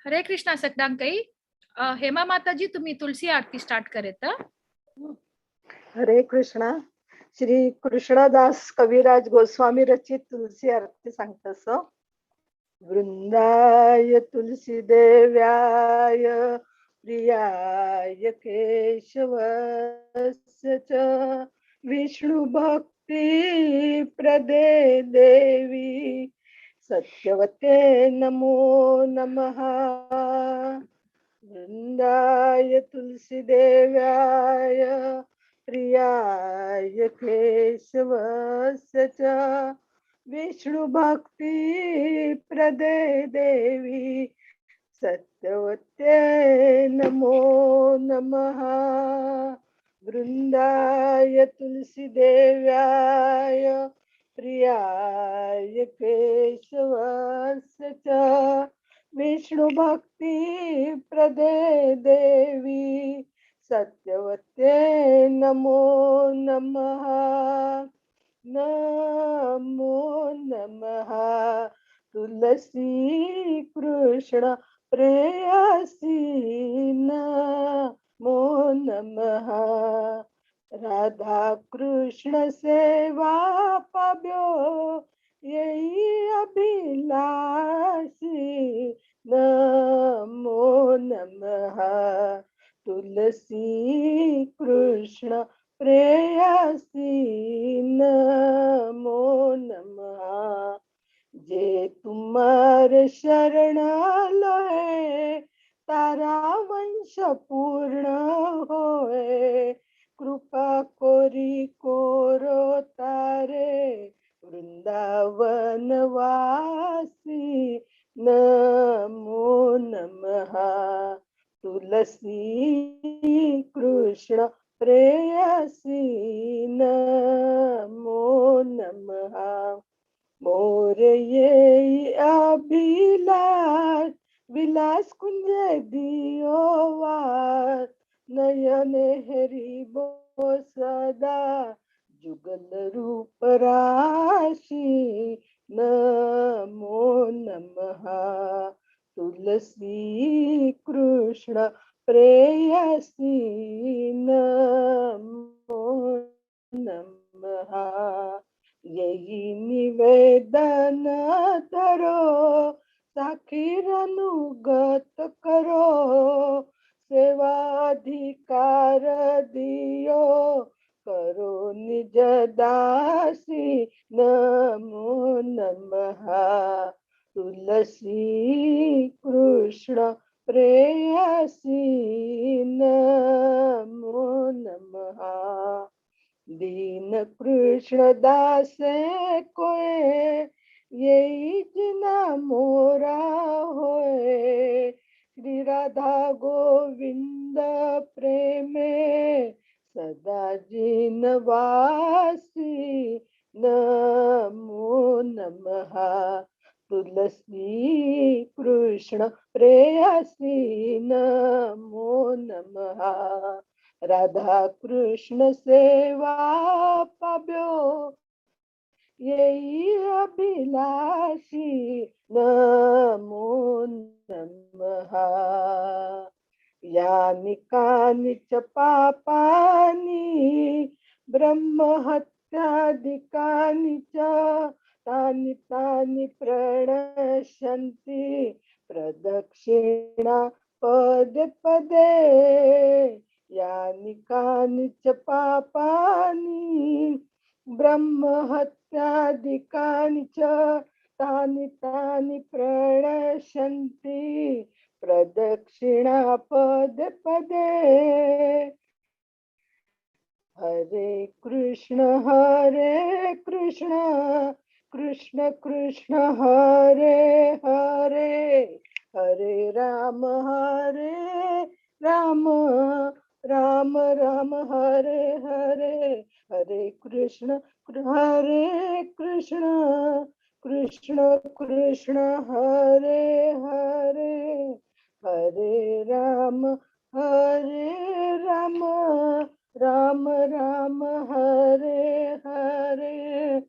हरे कृष्णा सगळ्यांकई. हेमा माताजी तुम्ही तुलसी आरती स्टार्ट करेत. हरे कृष्णा. श्री कृष्णदास कविराज गोस्वामी रचित तुलसी आरती सांगतस. वृंदाय तुलसी देव्याय प्रियाय केशवस्य च विष्णु भक्ति प्रदे देवी सत्यवते नमो नमः. वृंदाय तुलसी देव्याय प्रियाय केशवस्य च विष्णु भक्ति प्रदे देवी सत्यवते नमो नमः. वृंदाय तुलसी देव्याय प्रियाय केशवस्य च विष्णु भक्ति प्रदे देवी सत्यवते नमो नमः. नमो नमः. तुलसी कृष्ण प्रेयसी नमो नमः. राधा कृष्ण सेवा पाव्यो यही अभिलाषी नमो नमः. तुलसी कृष्ण प्रेयसी नमो नमः. जे तुम्हारे शरण लहे तारा वंश पूर्ण होए. कृपा कोरी कोरो तारे वृंदावन वासी नमो नमः. तुलसी कृष्ण प्रेयसी नमो नमः. मोर ये अभिलाष विलास कुंज दियो वास नयन हरिबो सदा जुगल रूप राशि नमो नमः. तुलसी कृष्ण प्रेयसी नमो नमः. यही निवेदन धरो साखीर अनुगत करो सेवाधिकार दियो करो निज दासी नमो नमः. तुलसी कृष्ण प्रेयसी नमो नमः. दीन कृष्ण दास कोय यही जना मोरा होए. श्री राधा गोविंद प्रेमे सदा जिनवासी नमो नमः. तुलसी कृष्ण प्रेयसी नमो नमः. राधा कृष्ण सेवा पाव्यो यही अभिलाषी नमो नमः. यानि कानि च पापानि ब्रह्महत्यादिकानि च तानि तानि प्रणश्यन्ति प्रदक्षिणा पदे पदे. यानि कानि च पापानि ब्रह्महत्यादिकानि च तानि तानि प्रणश्यन्ति प्रदक्षिणा पदे पदे. हरे कृष्ण कृष्ण कृष्ण हरे हरे हरे राम राम राम राम हरे हरे. हरे कृष्ण कृष्ण कृष्ण हरे हरे हरे राम राम राम हरे हरे.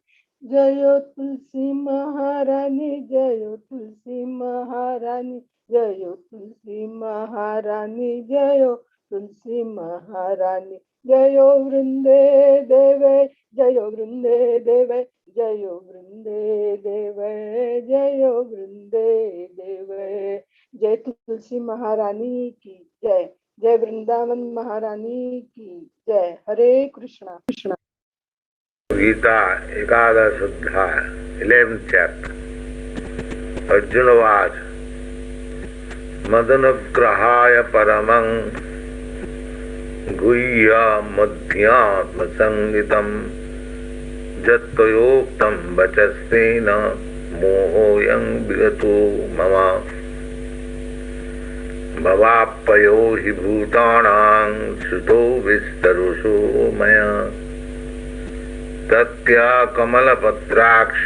जय तुलसी महारानी जय तुलसी महारानी जयो तुलसी महारानी, जयो तुलसी महारानी, जयो वृंदे देवे, जयो वृंदे देवे, जयो वृंदे देवे, जयो वृंदे देवे। जय तुलसी महारानी की जय, जय वृंदावन महारानी की जय। हरे कृष्णा कृष्णा। गीता एकादश अध्याय 11th chapter. अर्जुन वाच मदनुग्रहाय परमं गुह्य मध्यात्म संगितम जत्तयोक्तं वचस्तेन मोहोऽयं विगतो मम भवाप्पयो हि भूतानां श्रुतो विस्तरुषो मया तत्या कमलपत्राक्ष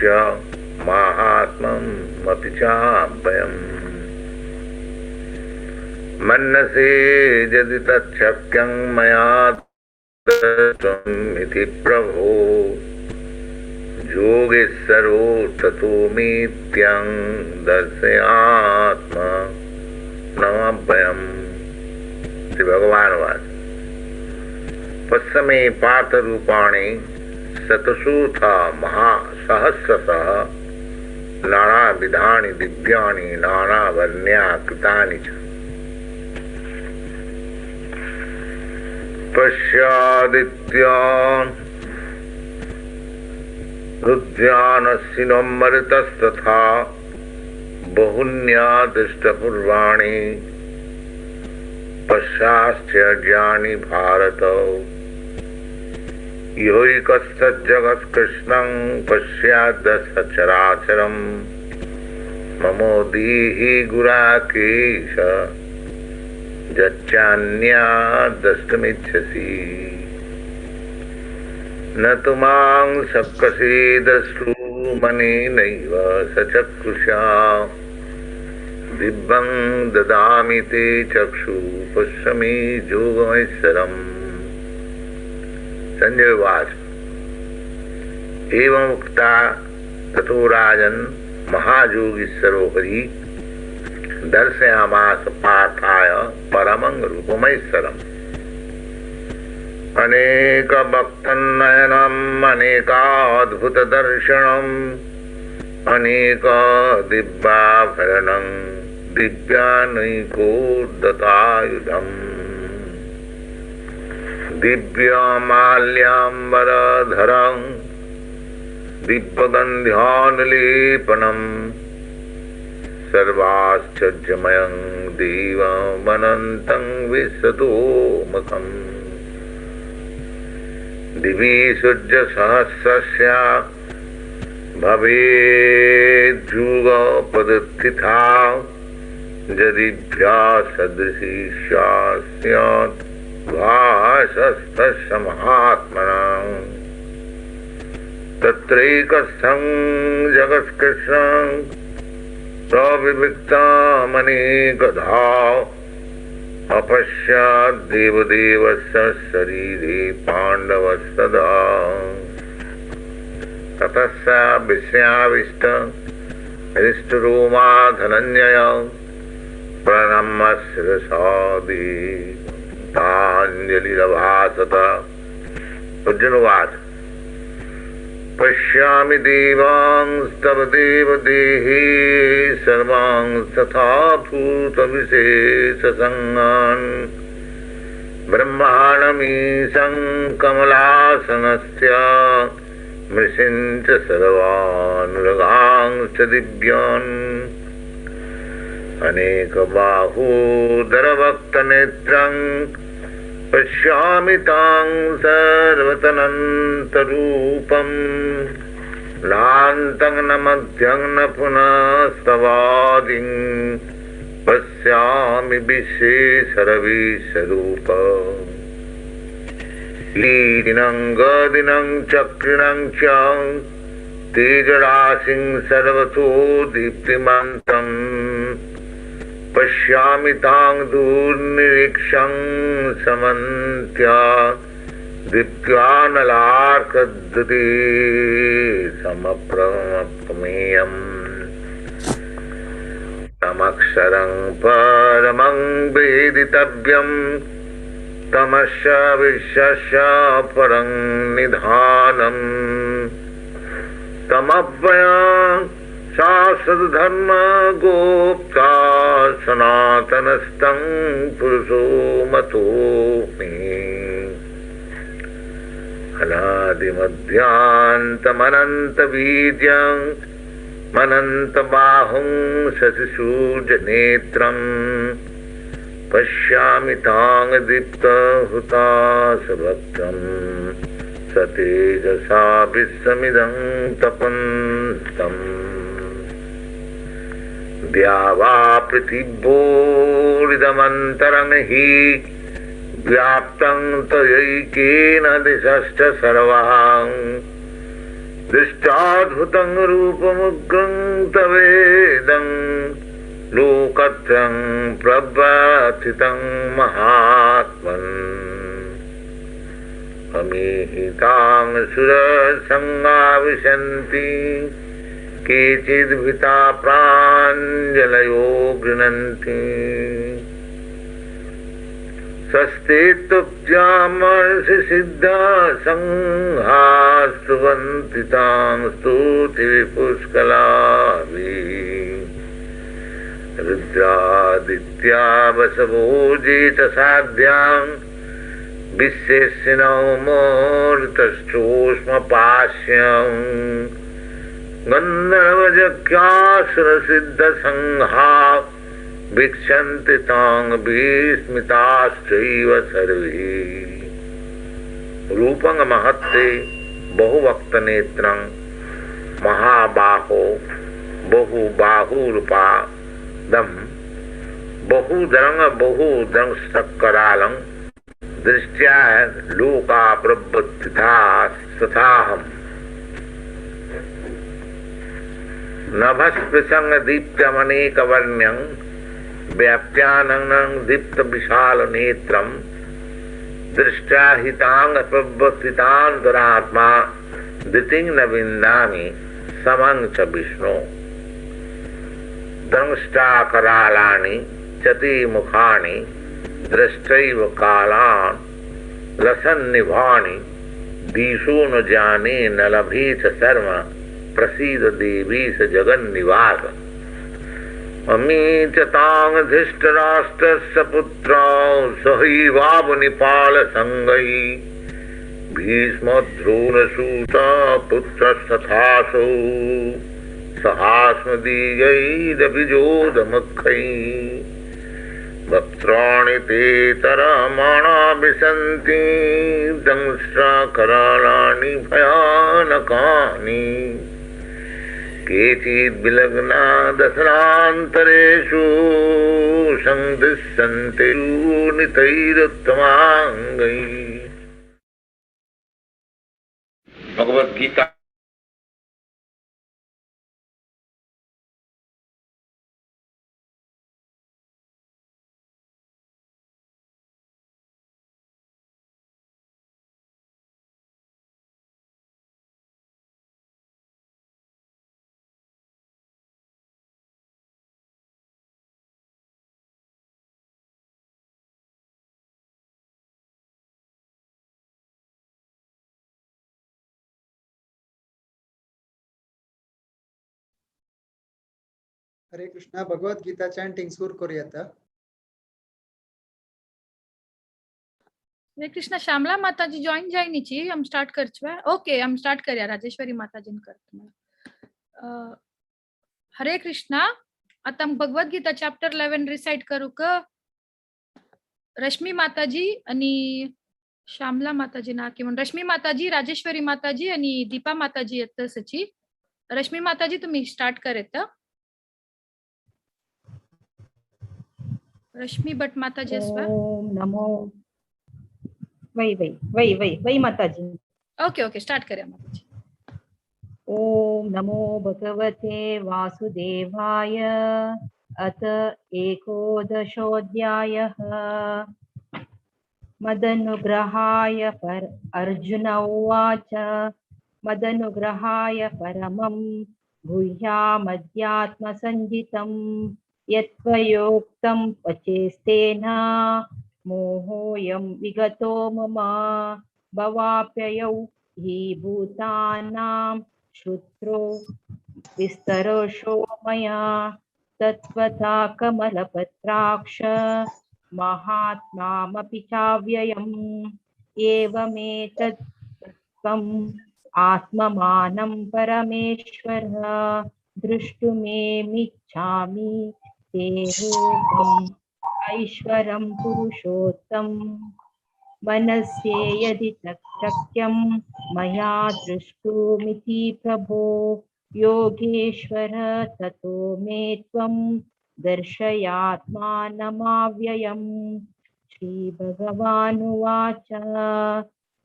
माहात्म्यमपि चाप्ययम् मन्यसे यदि तच्छक्यं मया द्रष्टुमिति प्रभो योगेश्वरो ततो मिथ्यं दर्शयात्मनमभयम्। श्री भगवान वाच पश्चिमे पार्थ रूपाणि शतशूथ महासहस्रशः नानाविधानि दिव्यानि नानावर्ण्याकृतानि च पश्यादित्यान् रुद्रानश्विनोऽमृतस्तथा बहुन्यादृष्टपूर्वाणि पश्चाश्चर्याणि भारत योऽयैकस्तज्जगत्कृष्णं पश्याद्दशचराचरम् ममो दीहि गुराकेश यच्चान्याद्द्रष्टुमिच्छसि न तु मां शक्यसे द्रष्टुमनेनैव सचक्षुषा दिव्यं ददामि ते चक्षु पश्य मे योगमैश्वरम्। संजय उवाच एवं उक्ता ततो राजन् महायोगीश्वरो हरि दर्शयामास पार्थाय परमं रूपमैश्वरम् अनेकभक्तनयनम् अनेकाद्भुतदर्शनम् अनेकदिव्याभरणं दिव्यानैकोद्गतायुधम् दिव्यमाल्याम्बरधरं दिव्यगन्धानुलेपनं सर्वाश्चर्यमयं देवमनन्तं विश्वतोमुखम् दिवि सूर्यसहस्रस्य भवेद्युगपदस्थिता यदिभ्या सदृशी स्यात् भासस्तस्य महात्मनां तत्रैकस्थं जगत्कृष्णं प्रविविक्तमनेकधा अपश्यात् देवदेवस्य शरीरे पाण्डवस्तदा ततः स विस्मयाविष्ट हृष्टरोमा धनञ्जय प्रणम्य शिरसा दीर्घाञ्जलिरभाषत। अर्जुन उवाच पश्यामि देवांस्तव देवदेहे सर्वांस्तथा भूतविशेषसङ्गान् ब्रह्माणमीशं कमलासनस्य मृषिञ्च सर्वानुरगांश्च दिव्यान् अनेकबाहूदरभक्तनेत्रं पश्यामि तां सर्वतनन्तरूपं नान्तं न मध्यं न पुनस्तवादिं पश्यामि विशेषरविस्वरूप लीनं गदिनं चक्रिणं च तेजराशिं सर्वतो दीप्तिमन्तं पश्यामि तां दूर्निरीक्षं समन्त्या दिव्यानलार्कद्युति समप्रमेयम् तं तमक्षरं परमं वेदितव्यं तमस्य विश्वस्य परं निधानम् तमव्ययं शाश्वतधर्म गोप्ता सनातनस्तं पुरुषो मतोऽस्मि अनादिमध्यान्तमनन्तवीर्यं मनन्तबाहुं शशिसूर्यनेत्रं पश्यामि तां दीप्तहुताशभक्तं सतेजसा विश्वमिदं तपन्तम् द्यावा पृथिव्योरिदमन्तरं हि व्याप्तं त्वयैकेन दिशश्च सर्वः दृष्टाद्भुतं रूपमुग्रं तवेदं लोकत्रयं प्रवर्तितं महात्मन् अमीहितां सुरसंगा विशन्ति केचिद्भीता प्राञ्जलयो गृह्णन्ति स्वस्ति तुभ्यामर्षि सिद्धा संघा स्तुवन्ति तां स्तुतिपुष्कलाभिः रुद्रादित्या वसवो जेतसाध्यां विश्वेशिनो मूर्तश्चोष्मपास्यम् गन्धर्वजख्यासुरसिद्धसंघा वीक्षन्ति तां विस्मिताश्चैव सर्वे रूपं महत्ते बहुवक्त्रनेत्रं महाबाहो बहुबाहुरूपादं बहुदरंशकरालं दृष्ट्या लोका प्रबुद्धितास्तथाहम् नभस्पृशं दीप्तमनेकवर्ण्यं व्याप्त्याननं दीप्तविशालनेत्रं दृष्ट्या हितां प्रबुद्धितान्तरात्मा धृतिं न विन्दामि समं च विष्णो दंष्टाकरालानि चतिमुखानि दृष्टैव कालान् लसन्निभानि दिशो न जाने न लभे च शर्म प्रसीद देवी स जगन्निवास अमी च तां धृष्टराष्ट्रस्य पुत्रौ सहैवावनिपालसङ्गै भीष्मद्रोणसूता पुत्रस्तथासौ सहास्मदीयैरभिजोदमुखैः वक्त्राणि ते तरमाणा विशन्ति दंष्ट्राकरालानि भयानकानि केचिद्विलग्ना दशनान्तरेषु सन्दृश्यन्ते नितैरुत्तमाङ्गैः। भगवद गीता हरे कृष्णा भगवत गीता चैंटिंग सुरू करूयात. हरे कृष्णा श्यामला माताजी जॉइन जायनीची हम स्टार्ट करछवे. ओके हम स्टार्ट करया राजेश्वरी माताजी कर तुम्हाला. हरे कृष्णा आता हम भगवत गीता चॅप्टर 11 रिसाइट करू का रश्मी माताजी आणि श्यामला माताजी ना की म्हणून रश्मी माताजी राजेश्वरी माताजी आणि दीपा माताजी येत सची. रश्मी माताजी तुम्ही स्टार्ट करेत. रश्मी भट माताजी अस्वा. ओम नमो वै माताजी. ओके ओके स्टार्ट करूया माताजी. ओम नमो भगवते वासुदेवाय. अथ एकोदशोऽध्यायः. मदनुग्रहाय अर्जुन उवाच. मदनुग्रहाय परमं गुह्यामध्यात्मसञ्जितम् यत्त्वयोक्तं पचेस्तेन मोहोऽयं विगतो मम भवाप्ययौ हि भूतानां श्रुत्रो विस्तरोषो मया तत्त्वता कमलपत्राक्ष महात्मामपि चाव्ययम् एवमेतत् तत्त्वम् आत्ममानं परमेश्वर द्रष्टुमेमिच्छामि ते रूपम् ऐश्वरं पुरुषोत्तम मनस्ये यदि तत्शक्यं मया दृष्टुमिति प्रभो योगेश्वर ततो मे त्वं दर्शयात्मानमव्ययम् श्रीभगवानुवाच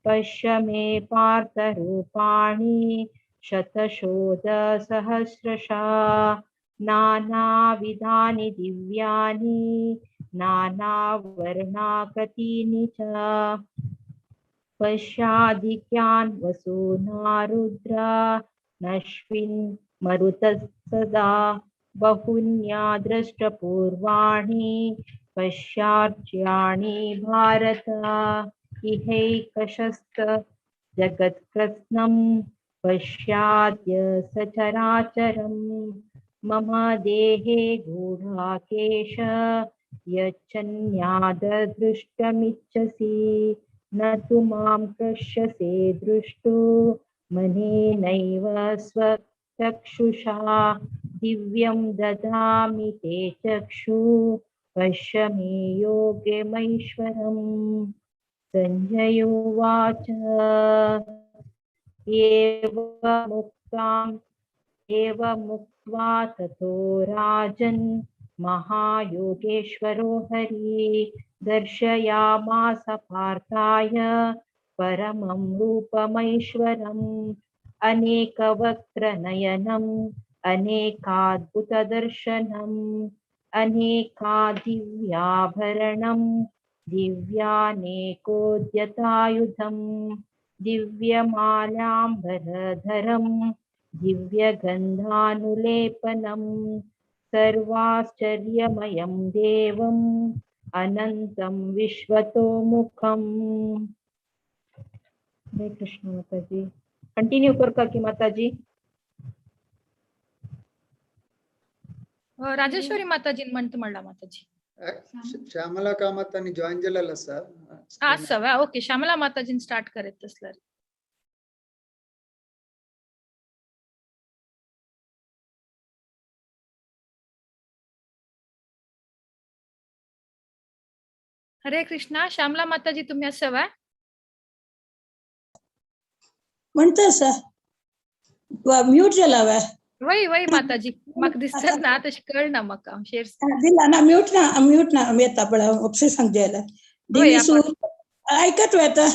पश्य मे पार्थरूपाणि शतशोधसहस्रशः नानाविधानि दिव्यानि नानावर्णाकृतीनि च पश्यादित्यान् वसूनारुद्रा नश्विन् मरुतः बहुन्या दृष्टपूर्वाणि पश्यार्च्याणि भारत इहैकशस्त जगत्कृत्स्नं पश्याद्य सचराचरम् मम देहे गूढाकेश यच्छन्याददृष्टमिच्छसि न तु मां पश्यसे दृष्टो मनेनैव स्वचक्षुषा दिव्यं ददामि ते चक्षु पश्य मे योगमैश्वरम् संजय उवाच एवमुक्त्वा ततो राजन् महायोगेश्वरो हरि दर्शयामास पार्थाय परमं रूपमैश्वरम् अनेकवक्त्रनयनम् अनेकाद्भुतदर्शनम् अनेकादिव्याभरणम् दिव्यानेकोद्यतायुधम् दिव्यमाल्याम्बरधरम् दिव्यगन्धानुलेपनम् सर्वाश्चर्यमयं देवम् अनन्तं विश्वतोमुखम्। हरे कृष्ण माता जी। कंटिन्यू कर की माता जी। राजेश्वरी माताजी म्हणतो म्हणला माताजी श्यामला कामतानी जॉइन केलेलं सर सवा ओके श्यामला माताजी स्टार्ट करत तसलं हरे कृष्णा श्यामला माताजी तुम्ही असावा म्हणता सर म्यूट झाला वही वही माताजी मग दिसतात ना तशी कळ ना मग शेअर दिला ना म्यूट ना येता पण ऑप्शन सांगजेला देवी सूर ऐकत होता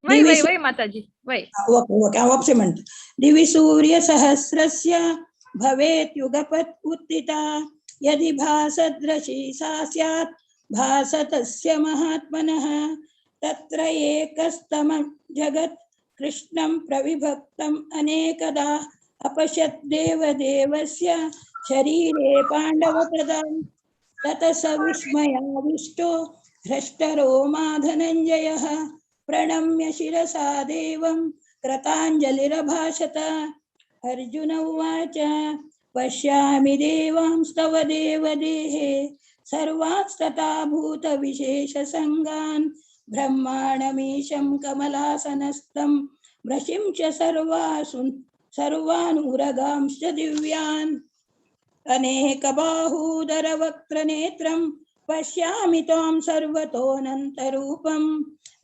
वही वही वही माताजी वही ओके ओके ऑप्शन म्हणतो दिवि सूर्य सहस्रस्य भवेत् युगपत् उत्थिता यदि भासदृशी सा स्यात् भासतस्य महात्मनः तत्र एकस्तमं जगत् कृष्णं प्रविभक्तम् अनेकदा अपश्यत् देवदेवस्य शरीरे पाण्डवप्रदं ततः स विस्मयाविष्टो हृष्टरोमा धनञ्जयः प्रणम्य शिरसा देवं कृताञ्जलिरभाषत अर्जुन उवाच पश्यामि देवांस्तव देवदेहे सर्वांस्तथा भूतविशेषसङ्गान् ब्रह्माणमीशं कमलासनस्थं वृषिं च सर्वानुरगांश्च दिव्यान् अनेकबाहूदरवक्त्रनेत्रं पश्यामि त्वां सर्वतोऽनन्तरूपं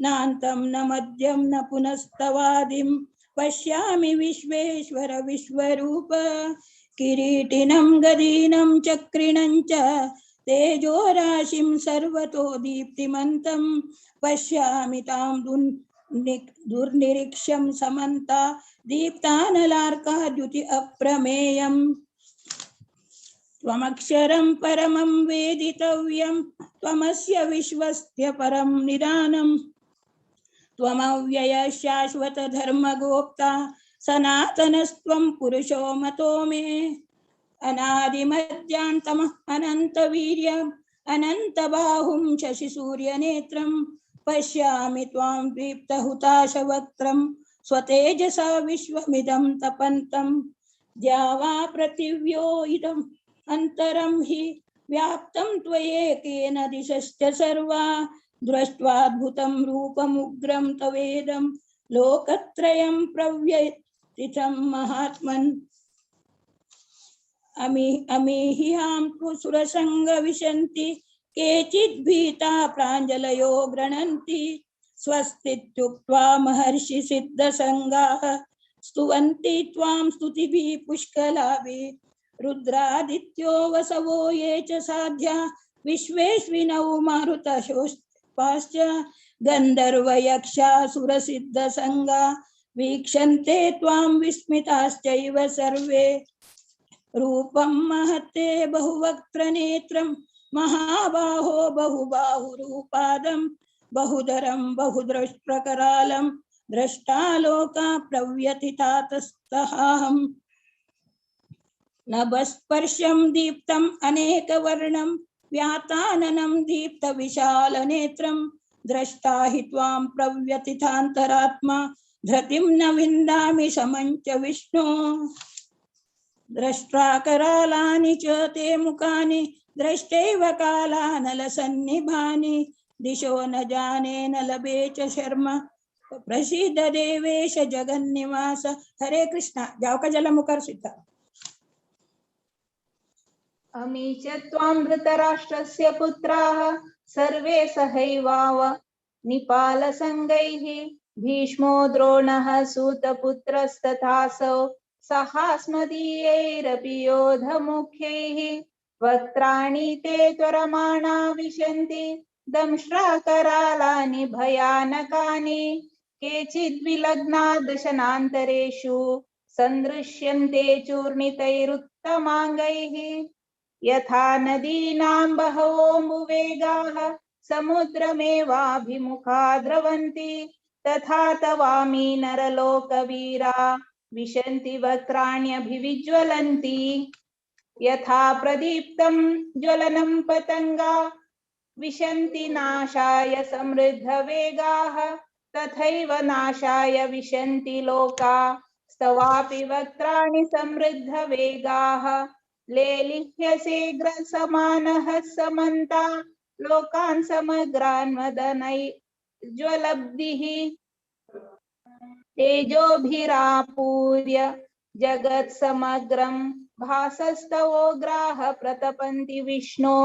नान्तं न मध्यं न पुनस्तवादिं पश्यामि विश्वेश्वर विश्वरूप किरीटिनं गदीनं चक्रिणं च तेजोराशिं सर्वतो दीप्तिमन्तं पश्यामि तां दुर्निरीक्ष्यं समन्ता दीप्तानलार्काद्युति अप्रमेयम् त्वमक्षरं परमं वेदितव्यं त्वमस्य विश्वस्य परं निदानम् त्वमव्यय शाश्वत धर्मगोप्ता सनातनस्त्वं पुरुषो मतो मे अनादिमध्यान्तमः अनन्तवीर्यम् अनन्तबाहुं शशिसूर्यनेत्रं पश्यामि त्वां दीप्तहुताशवक्त्रं स्वतेजसा विश्वमिदं तपन्तं द्यावा पृथिव्यो इदम् अन्तरं हि व्याप्तं त्वयेकेन दिशश्च सर्वा दृष्ट्वाद्भुतं रूपमुग्रं तवेदं लोकत्रयं प्रव्यथितं महात्मन् अमीहिहां सुरसंग विशन्ति केचिद्भीता प्राञ्जलयो गृह्णन्ति स्वस्तीत्युक्त्वा महर्षि सिद्धसंगाः स्तुवन्ति त्वां स्तुतिभिः पुष्कलाभिः रुद्रादित्यो वसवो ये च साध्या विश्वेश्विनौ मारुतशोष्पाश्च गन्धर्वयक्षासुरसिद्धसंगा वीक्षन्ते त्वां विस्मिताश्चैव सर्वे रूपं महत्ते बहुवक्त्रनेत्रं महाबाहो बहुबाहुरूपादं बहुधरं बहुदृष्टप्रकरालं द्रष्टालोका प्रव्यथितातस्तहाहं नभस्पर्शं दीप्तम् अनेकवर्णं व्याताननं दीप्तविशालनेत्रं द्रष्टा हि त्वां प्रव्यथितान्तरात्मा धृतिं न विन्दामि समं च विष्णो द्रष्ट्राकरालानि च ते मुखानि दृष्टैव कालानलसन्निभानि दिशो न जाने न लभे च शर्म प्रसीद देवेश जगन्निवास। हरे कृष्ण। जावका जलमुखर सीता। अमी च त्वां धृतराष्ट्रस्य पुत्राः सर्वे सहैवाव निपालसङ्गैः भीष्मो द्रोणः सूतपुत्रस्तथासौ सहास्मदीयैरपि योधमुख्यैः वक्त्राणि ते त्वरमाणा विशन्ति दंष्ट्राकरालानि भयानकानि केचिद्विलग्ना दशनान्तरेषु सन्दृश्यन्ते चूर्णितैरुत्तमाङ्गैः यथा नदीनां बहवोऽम्बुवेगाः समुद्रमेवाभिमुखा द्रवन्ति तथा तवामी नरलोकवीरा विशन्ति वक्त्राण्यभिविज्वलन्ति यथा प्रदीप्तं ज्वलनं पतंगा विशन्ति नाशाय समृद्धवेगाः तथैव नाशाय विशन्ति लोका स्तवापि वक्त्राणि समृद्धवेगाः लेलिह्यसेग्रसमानः समन्ता लोकान् समग्रान् वदनैर्ज्वलब्धिः तेजोभिरापूर्य जगत्समग्रं भासस्तवोग्राः प्रतपन्ति विष्णो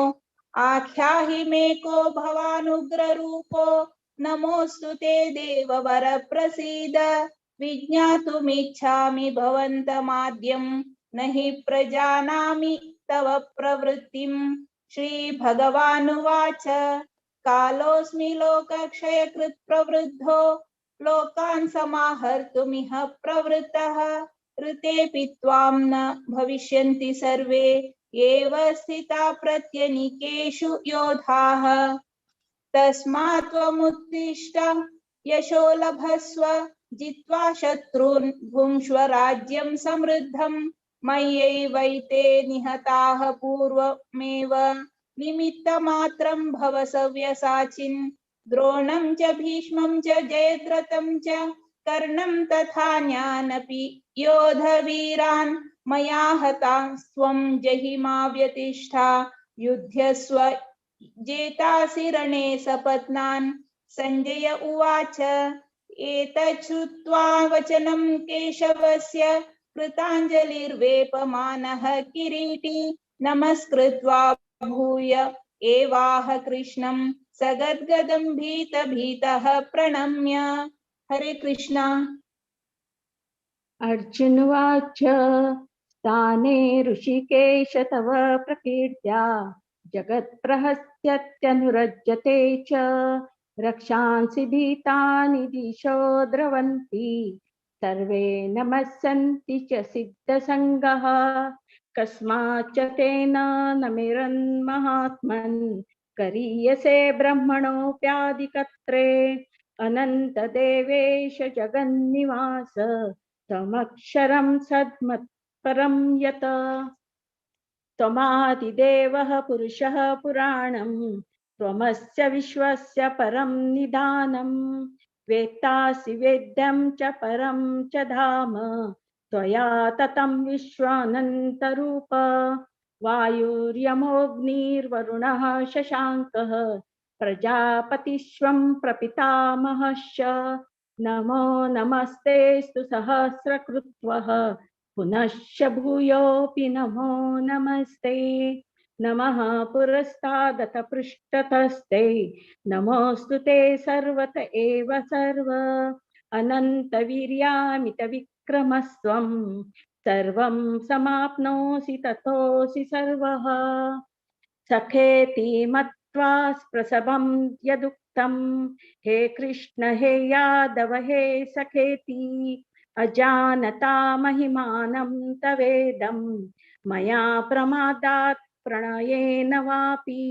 आख्याहि मे को भवानुग्ररूपो नमोऽस्तु ते देववर प्रसीद विज्ञातुमिच्छामि भवन्तमाद्यं न हि प्रजानामि तव प्रवृत्तिं। श्रीभगवानुवाच कालोऽस्मि लोकक्षयकृत् प्रवृद्धो लोकान् समाहर्तुमिह प्रवृत्तः ऋतेऽपि त्वां न भविष्यन्ति सर्वे एव स्थिता प्रत्यनीकेषु योधाः तस्मात् त्वमुत्तिष्ठ यशो लभस्व जित्वा शत्रून् भुङ्क्ष्व राज्यं समृद्धं मय्यैवैते निहताः पूर्वमेव निमित्तमात्रं भव सव्यसाचिन् द्रोणं च भीष्मं च जयद्रथं च कर्णं तथान्यानपि योधवीरान् मया हतास्त्वं जहिमा व्यतिष्ठा युध्यस्व जेतासि रणे सपत्नान्। संजय उवाच एतच्छ्रुत्वा वचनं केशवस्य कृताञ्जलिर्वेपमानः किरीटी नमस्कृत्वा भूय एवाह कृष्णं सगद्गदं भीतः प्रणम्य। हरे कृष्णा। अर्जुनवाच स्थाने ऋषिकेश तव प्रकीर्त्या जगत्प्रहस्यत्यनुरज्यते च रक्षांसि भीतानि दिशो द्रवन्ति सर्वे नमस्सन्ति च सिद्धसङ्गः कस्माच्च तेन नमिरन्महात्मन् करीयसे ब्रह्मणोऽप्यादिकर्त्रे अनन्तदेवेश जगन्निवास तमक्षरं सद्मत्परं यत। त्वमादिदेवः पुरुषः पुराणं त्वमस्य विश्वस्य परं निधानं वेत्तासि वेद्यं च परं च धाम त्वया ततं विश्वानन्तरूप वायुर्यमोऽग्निर्वरुणः शशाङ्कः प्रजापतिष्वं प्रपितामहश्च नमो नमस्तेऽस्तु सहस्रकृत्वः पुनश्च भूयोऽपि नमो नमस्ते नमः पुरस्तादथ पृष्ठतस्ते नमोऽस्तु ते सर्वत एव सर्व अनन्तवीर्यामितविक्रमस्त्वं सर्वं समाप्नोषि ततोऽसि सर्वः सखेति मत्वा प्रसभं यदुक्तं हे कृष्ण हे यादव हे सखेति अजानता महिमानं तवेदं मया प्रमादात् प्रणयेन वापि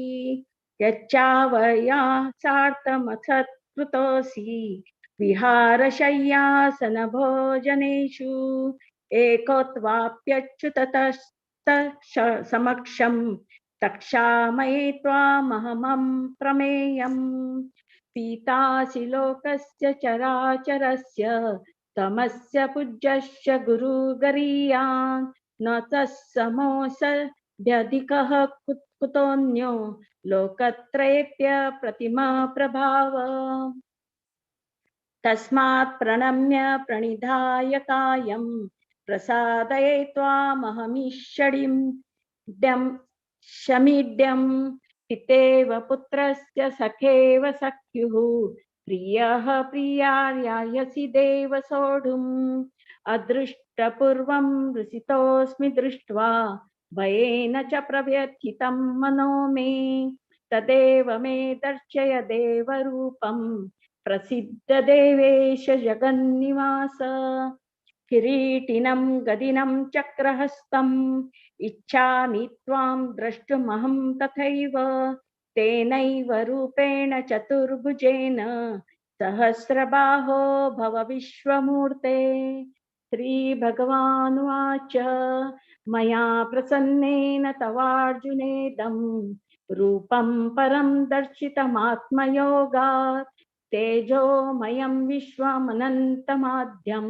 यच्चावया सार्थमसत्कृतोऽसि विहारशय्यासनभोजनेषु एकोत्वाप्यच्युततस्त समक्षं तक्षामये त्वामहमं प्रमेयम् पीतासि लोकस्य चराचरस्य तमस्य पूज्यस्य गुरुगरीयान् न तत्समोऽस्यधिकः कुतोऽन्यो लोकत्रयेऽप्य प्रतिमा प्रभाव तस्मात् प्रणम्य प्रणिधाय कायं प्रसादये त्वामहमीश्वरीं शमीड्यं पितेव पुत्रस्य सखेव सख्युः प्रियः प्रियार्यायसि देव सोढुम् अदृष्टपूर्वं हृषितोऽस्मि दृष्ट्वा भयेन च प्रव्यथितं मनो मे तदेव मे दर्शय देवरूपं प्रसिद्ध देवेश जगन्निवास किरीटिनं गदिनं चक्रहस्तम् इच्छामि त्वां द्रष्टुमहं तथैव तेनैव रूपेण चतुर्भुजेन सहस्रबाहो भव विश्वमूर्ते श्रीभगवानुवाच मया प्रसन्नेन तवार्जुनेदं रूपं परं दर्शितमात्मयोगात् तेजोमयं विश्वमनन्तमाद्यं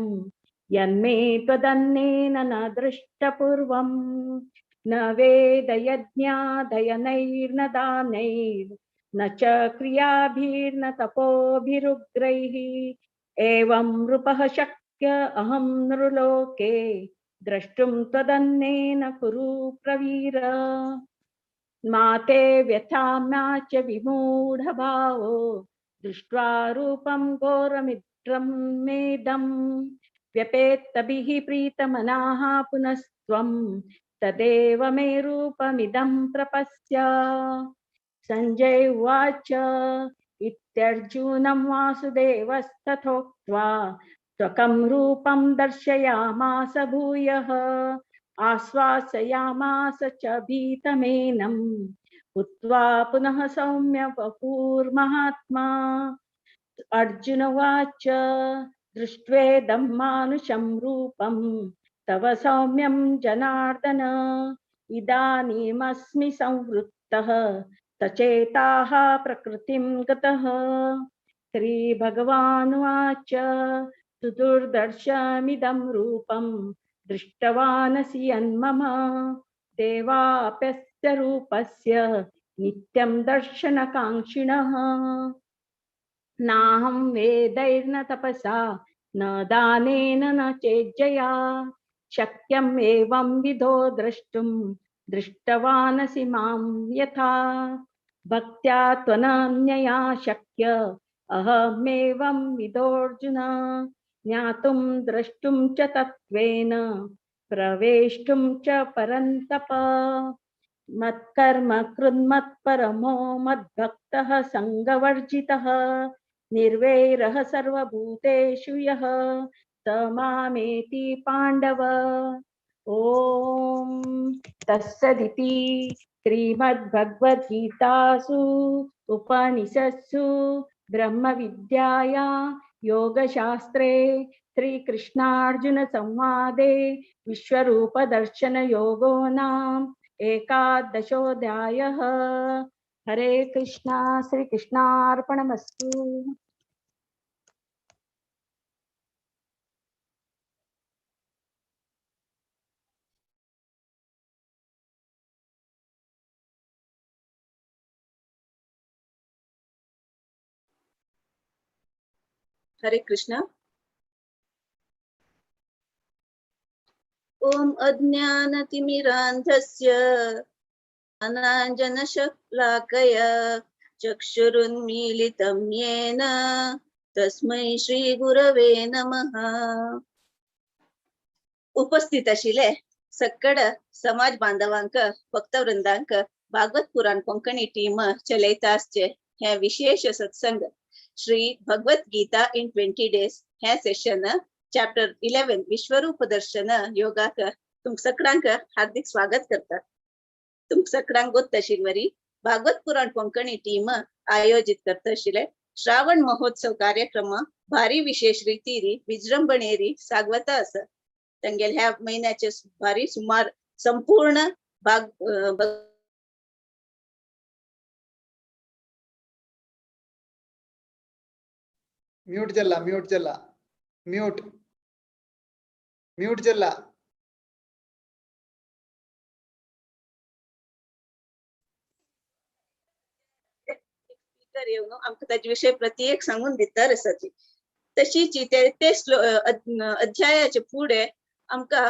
यन्मे त्वदन्येन न दृष्टपूर्वं न वेदयज्ञादयनैर्न दानैर्न च क्रियाभिर्न तपोभिरुग्रैः एवं नृपः शक्य अहं नृलोके द्रष्टुं त्वदन्येन कुरु प्रवीर मा ते व्यथा मा च विमूढभावो दृष्ट्वा रूपं घोरमित्रं मेदम् व्यपेत्तभिः प्रीतमनाः पुनस्त्वं तदेव मे रूपमिदं प्रपश्य संजय उवाच इत्यर्जुनं वासुदेवस्तथोक्त्वा स्वकं रूपं दर्शयामास भूयः आश्वासयामास च भीतमेनं भूत्वा पुनः सौम्य वपुर्महात्मा अर्जुन उवाच दृष्ट्वेदं मानुषं रूपं तव सौम्यं जनार्दन इदानीमस्मि संवृत्तः सचेताः प्रकृतिं गतः श्रीभगवानुवाच सुदुर्दर्शमिदं रूपं दृष्टवानसि यन्मम देवाप्यस्य रूपस्य नित्यं दर्शनकाङ्क्षिणः नाहं वेदैर्न तपसा न दानेन न चेज्जया शक्यम् एवं विधो द्रष्टुं दृष्टवानसि मां यथा भक्त्या त्वनन्यया शक्य अहमेवं विदोऽर्जुन ज्ञातुं द्रष्टुं च तत्त्वेन प्रवेष्टुं च परन्तप मत्कर्म कृन्मत्परमो मद्भक्तः संगवर्जितः निर्वैरः सर्वभूतेषु यः स मामेति पाण्डव ॐ तत्सदिति श्रीमद्भगवद्गीतासु उपनिषत्सु ब्रह्मविद्याया योगशास्त्रे श्रीकृष्णार्जुन संवादे विश्वरूपदर्शनयोगो नाम एकादशोऽध्यायः। हरे कृष्णा, श्रीकृष्णार्पणमस्तु। हरे कृष्ण। ओम अज्ञानतिमिरान्धस्य अनाञ्जनशलाकय चक्षुरुन्मीलितं येन तस्मै श्रीगुरवे नमः। उपस्थित आशिल्ले सक्कड समाज बांधवांक भक्तवृंदांक भागवत पुराण कोंकणी टीम चलयता आसचे हे विशेष सत्संग श्री भगवत गीता इन 20 days हे सेशन चॅप्टर 11 विश्वरूप दर्शन योगाक तुमक सगळ्यांक हार्दिक स्वागत करतात। तुमक सगळ्यांक गोत आशिल्ली भागवत पुराण कोंकणी टीम आयोजित करता आशिल्ले श्रावण महोत्सव कार्यक्रम भारी विशेष रितीरी विजृंभणेरी सागवता आसा। तेंगेल ह्या महिन्याचे भारी सुमार संपूर्ण भाग म्यूट जल्ला म्यूट जल्ला म्यूट म्यूट जल्ला स्पीकर येवन आमकां ताजे विशयी प्रत्येक सांगून दिता आसाची तशीच ते अध्यायाचे पुढे आमकां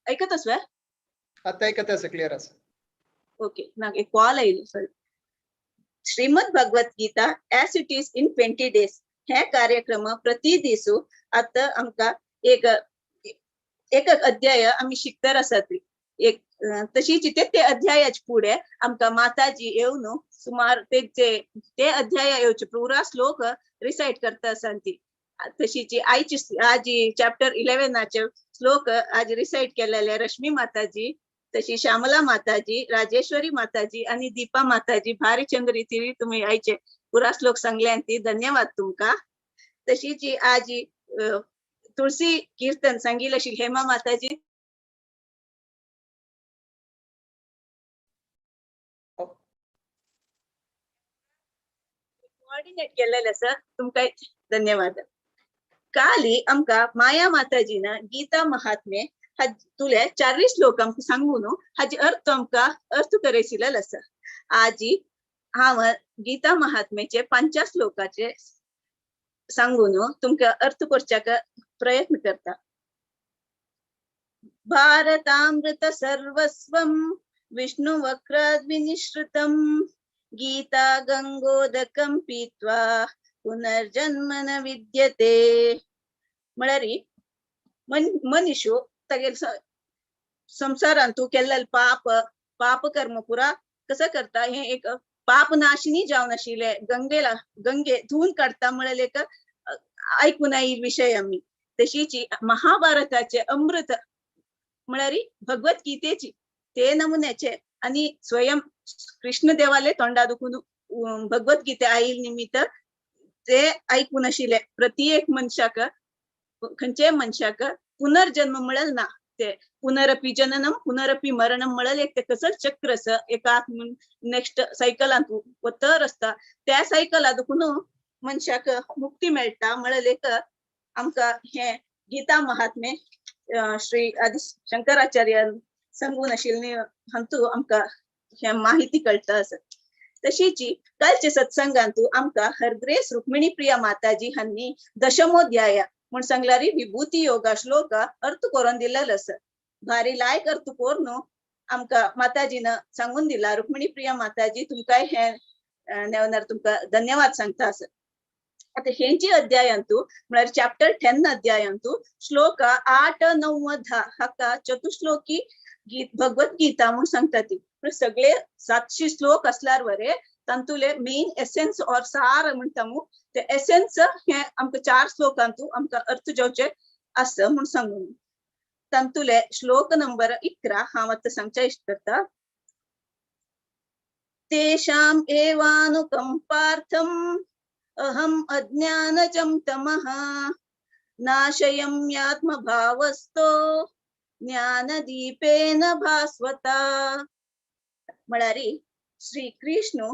ऐकत आसवा आता ऐकत असं क्लिअर असं ओके ना एक कॉल आयलो sorry. Shrimad Bhagavad Gita as it is in 20 days हे कार्यक्रम प्रति दिसू आता आमकां एक अध्याय आम्ही शिकतर आसात। एक तशीच ते अध्यायाचे पुढे आमकां माताजी येवन सुमार ते अध्याय येवचे पुरा श्लोक रिसाइट करता आसा ती तशीच आयची चॅप्टर 11 श्लोक आज रिसाइट केलेले रश्मी माताजी तशी श्यामला माताजी राजेश्वरी माताजी आणि दीपा माताजी भारी चंद रीती तुम्ही आयचे पुरा श्लोक सांगले ती धन्यवाद तुमका। तशीच आज तुळसी कीर्तन सांगिल हेमा माताजी कोऑर्डिनेट केलेले आसा तुमका धन्यवाद। काली आमका माया माताजीन गीता महात्म्य तुले 40 श्लोक आमकां सांगून हाजी अर्थ आमकां अर्थ करयसिल्लो आसा। आजी हांव गीता महात्म्याचे 5 श्लोकाचे सांगून तुमकां अर्थ करच्याक प्रयत्न करता। भारतामृत सर्वस्वं विष्णु वक्राद् विनिश्रुतं गीता गंगोदकं पीत्वा पुनर्जन्म न विद्यते। म्हळ्यार मनुष्य तागेल संसारांतू केल्लेले पाप कर्म पुरा कसं करता हे एक पाप नाशिनी जावन आशिल्ले गंगे धुवन काढता म्हळ्यार एक ऐकून येईल विषय आम्ही तशीच महाभारताचे अमृत म्हळ्यार भगवत गीतेची ते नमुन्याचे आणि स्वयं कृष्ण देवाले तोंडा दुखून भगवत गीते आईल निमित्त ते ऐकून आशिल्ले प्रत्येक मनशाक खंयचे मनशाक पुनर्जन्म मिळेल ना ते पुनरपि जननम पुनरपि मरणम मिळेल एक ते कसं चक्र असं एका नेक्स्ट सायकलांत वतर असता त्या सायकला दुखून मनशाक मुक्ती मेळटा म्हळ्यार एक आमकां हे गीता महात्म्य श्री आदि शंकराचार्यान सांगून आशिल्ली हातू आमकां हे माहिती कळटा आसा। तशीच कालच्या सत्संगांतू आमकां हरग्रेस रुक्मिणी प्रिया माताजी हांनी दशमोध्याय म्हण सांगल्यार विभूती योगा श्लोक अर्थ करून दिलेलो आसा। भारी लायक अर्थ करून आमकां माताजीन सांगून दिला। रुक्मिणी प्रिया माताजी तुमकां हे नेवनार तुमकां धन्यवाद सांगता आसा। आता हेंची अध्यायांतू म्हळ्यार चॅप्टर 10 अध्यायांतू श्लोक 8, 9, 10 हाका चतुश्लोकी भगवत गीता म्हणून सांगता ती सगळे 700 श्लोक असल्यार वरे तांतुले मेन एसेन्स और सार म्हणटा ते एसेन्स हे आमकां 4 श्लोकांतू आमकां अर्थ जावचे आसा म्हणून सांगून तांतुले श्लोक नंबर 11 हांव आतां सांगचे इश्ट करता। तेषाम एवानुकंपार्थम अहम अज्ञानजं तमः नाशयम्यात्मभावस्तो ज्ञानदीपेन भास्वता. म्हळ्यार श्री कृष्ण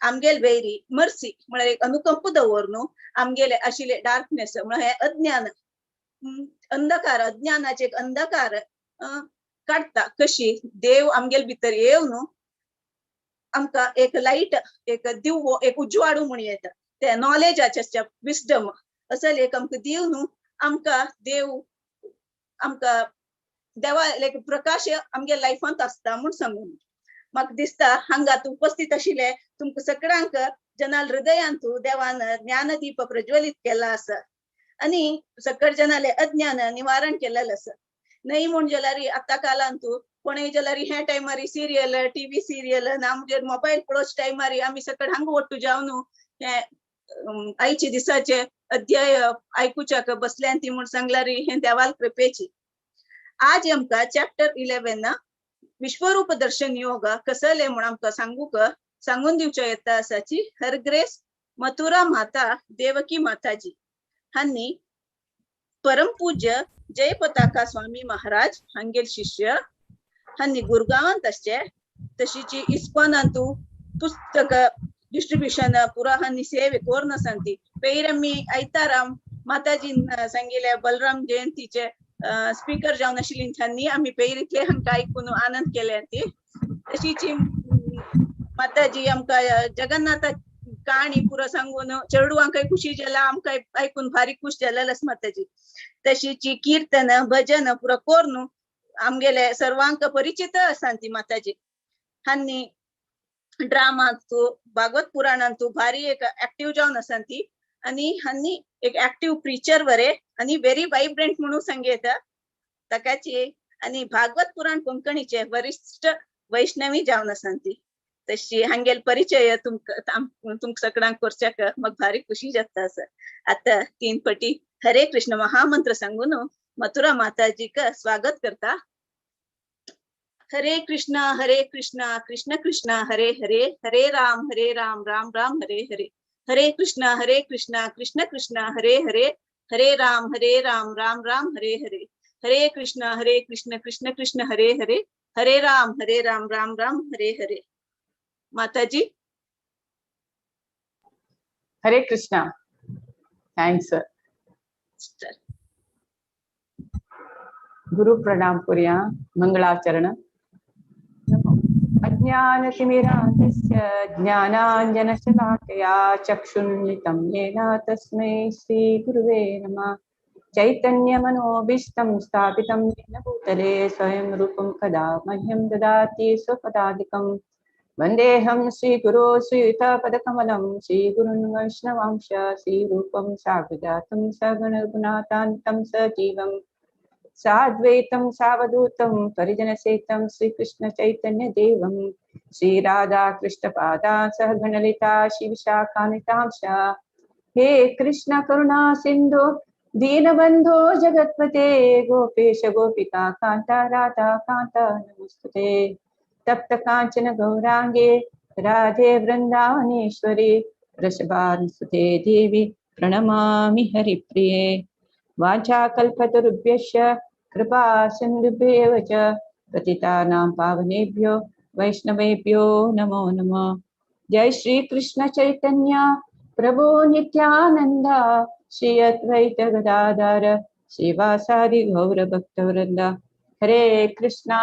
आमगेल वैरी मर्सी म्हळ्यार एक अनुकंप दवरनु आमगेले आशिल्ले डार्कनेस म्हळ्यार हे अज्ञान अंधकार अज्ञानाचे एक अंधकार काडटा. कशी देव आमगेल भितर येवन आमकां एक लाईट एक दिवो एक उजवाडू म्हण येता ते नॉलेजाचे विस्डम असले एक आमकां दिवन आमकां देव आमकां देवा लायक प्रकाश आमगे लायफांत आसता म्हूण सांगून म्हाका दिसता हांगात उपस्थित आशिल्ले तुमकां सगळ्यांक जनाल हृदयांत देवान ज्ञानदीप प्रज्वलित केला आसा आनी सकळ जनाले अज्ञान निवारण केलेलें आसा. नाही म्हण जाल्यार आतां कालांत कोणय जाल्यार हे टायमार सिरियल टीव्ही सिरियल ना म्हणजे मोबायल पळोवच टायमार आमी सकळ हांगा वट्टू जावन हे आयचे दिसाचे अध्याय आयकुच्याक बसल्यान ती म्हूण सांगल्यार हे देवाल कृपेची. आज आमकां चॅप्टर 11 विश्वरूप दर्शन योगा कसले म्हण आमकां सांगून दिवचे येता आसाची हर ग्रेस मथुरा माता देवकी माताजी हांनी परमपूज्य जय पताका स्वामी महाराज हांगेल शिष्य हांनी गुरगांवांत आसचे तशीच इस्कॉनांत पुस्तक डिस्ट्रीब्युशन पुरा हांनी सेवे कोरून आसात ती पयर आमी आयताराम माताजीन सांगिल्ले बलराम जयंतीचे स्पीकर जावन आशिल्ली त्यांनी आमी पयर इतले हांकां आयकून आनंद केले ती. तशीच माताजी आमकां जगन्नाथ कहाणी पुरो सांगून चेडवांकय खुशी जाला आमकां आयकून भारी खुश जालेले आसा माताजी. तशीच कीर्तन भजन पुरो कोरून आमगेले सर्वांक परिचित आसा ती माताजी. हांनी ड्रामांत भागवत पुराणांत भारी एक एक्टिव्ह जावन आसा ती आनी हांनी एक एक्टिव्ह प्रिचर वरे आनी व्हेरी वायब्रंट म्हणून सांगेता ताकाची आनी भागवत पुराण कोंकणीचे वरिष्ठ वैष्णवी जावन आसा ती. तशी हांगेल परिचय तुमकां सगळ्यांक करच्याक म्हाका भारी खुशी जाता आसा. आता 3 फावटी हरे कृष्ण महामंत्र सांगून मथुरा माताजीक स्वागत करता. हरे कृष्ण कृष्ण कृष्ण हरे हरे हरे राम राम राम हरे हरे. हरे कृष्ण कृष्ण कृष्ण हरे हरे हरे राम राम राम हरे हरे. हरे कृष्ण कृष्ण कृष्ण हरे हरे हरे राम राम राम हरे हरे. माताजी हरे कृष्णा. थैंक्स. गुरु प्रणाम करूया. मंगलाचरण. अज्ञानतिमिरान्धस्य ज्ञानाञ्जनशलाकया चक्षुन्मिलितं येन तस्मै श्रीगुरुवे नमः. चैतन्यमनोभीष्टं स्थापितं येन भूतले स्वयं रूपं कदा मह्यं ददाति स्वपदादिकं. वन्देऽहं श्रीगुरो श्रीयुतापदकमलं श्रीगुरुन् वैष्णवांश श्रीरूपं साग्रजातं सगुणरघुनाथान्तं सजीवं साद्वैतं सावधूतं परिजनसहितं श्रीकृष्ण चैतन्य देवं श्रीराधा कृष्णपादा सह गणलिता शिवशाखान्वितांश. हे कृष्ण करुणा सिन्धु दीनबन्धो जगत्पते गोपेश गोपिका कान्ता राधा कान्ता नमोस्तुते. तप्त कांचन गौरांगे राधे वृंदावनेश्वरी वृषभानुसुते देवी प्रणमामि हरिप्रिये. वाञ्छाकल्पतरुभ्यश्च कृपा सिन्धुभ्येव च पतितानां पावनेभ्यो वैष्णवेभ्यो नमो नमः. जय श्री कृष्ण चैतन्य प्रभु नित्यानंद श्री अद्वैत गदाधर श्रीवासादि गौर भक्तवृंद. हरे कृष्णा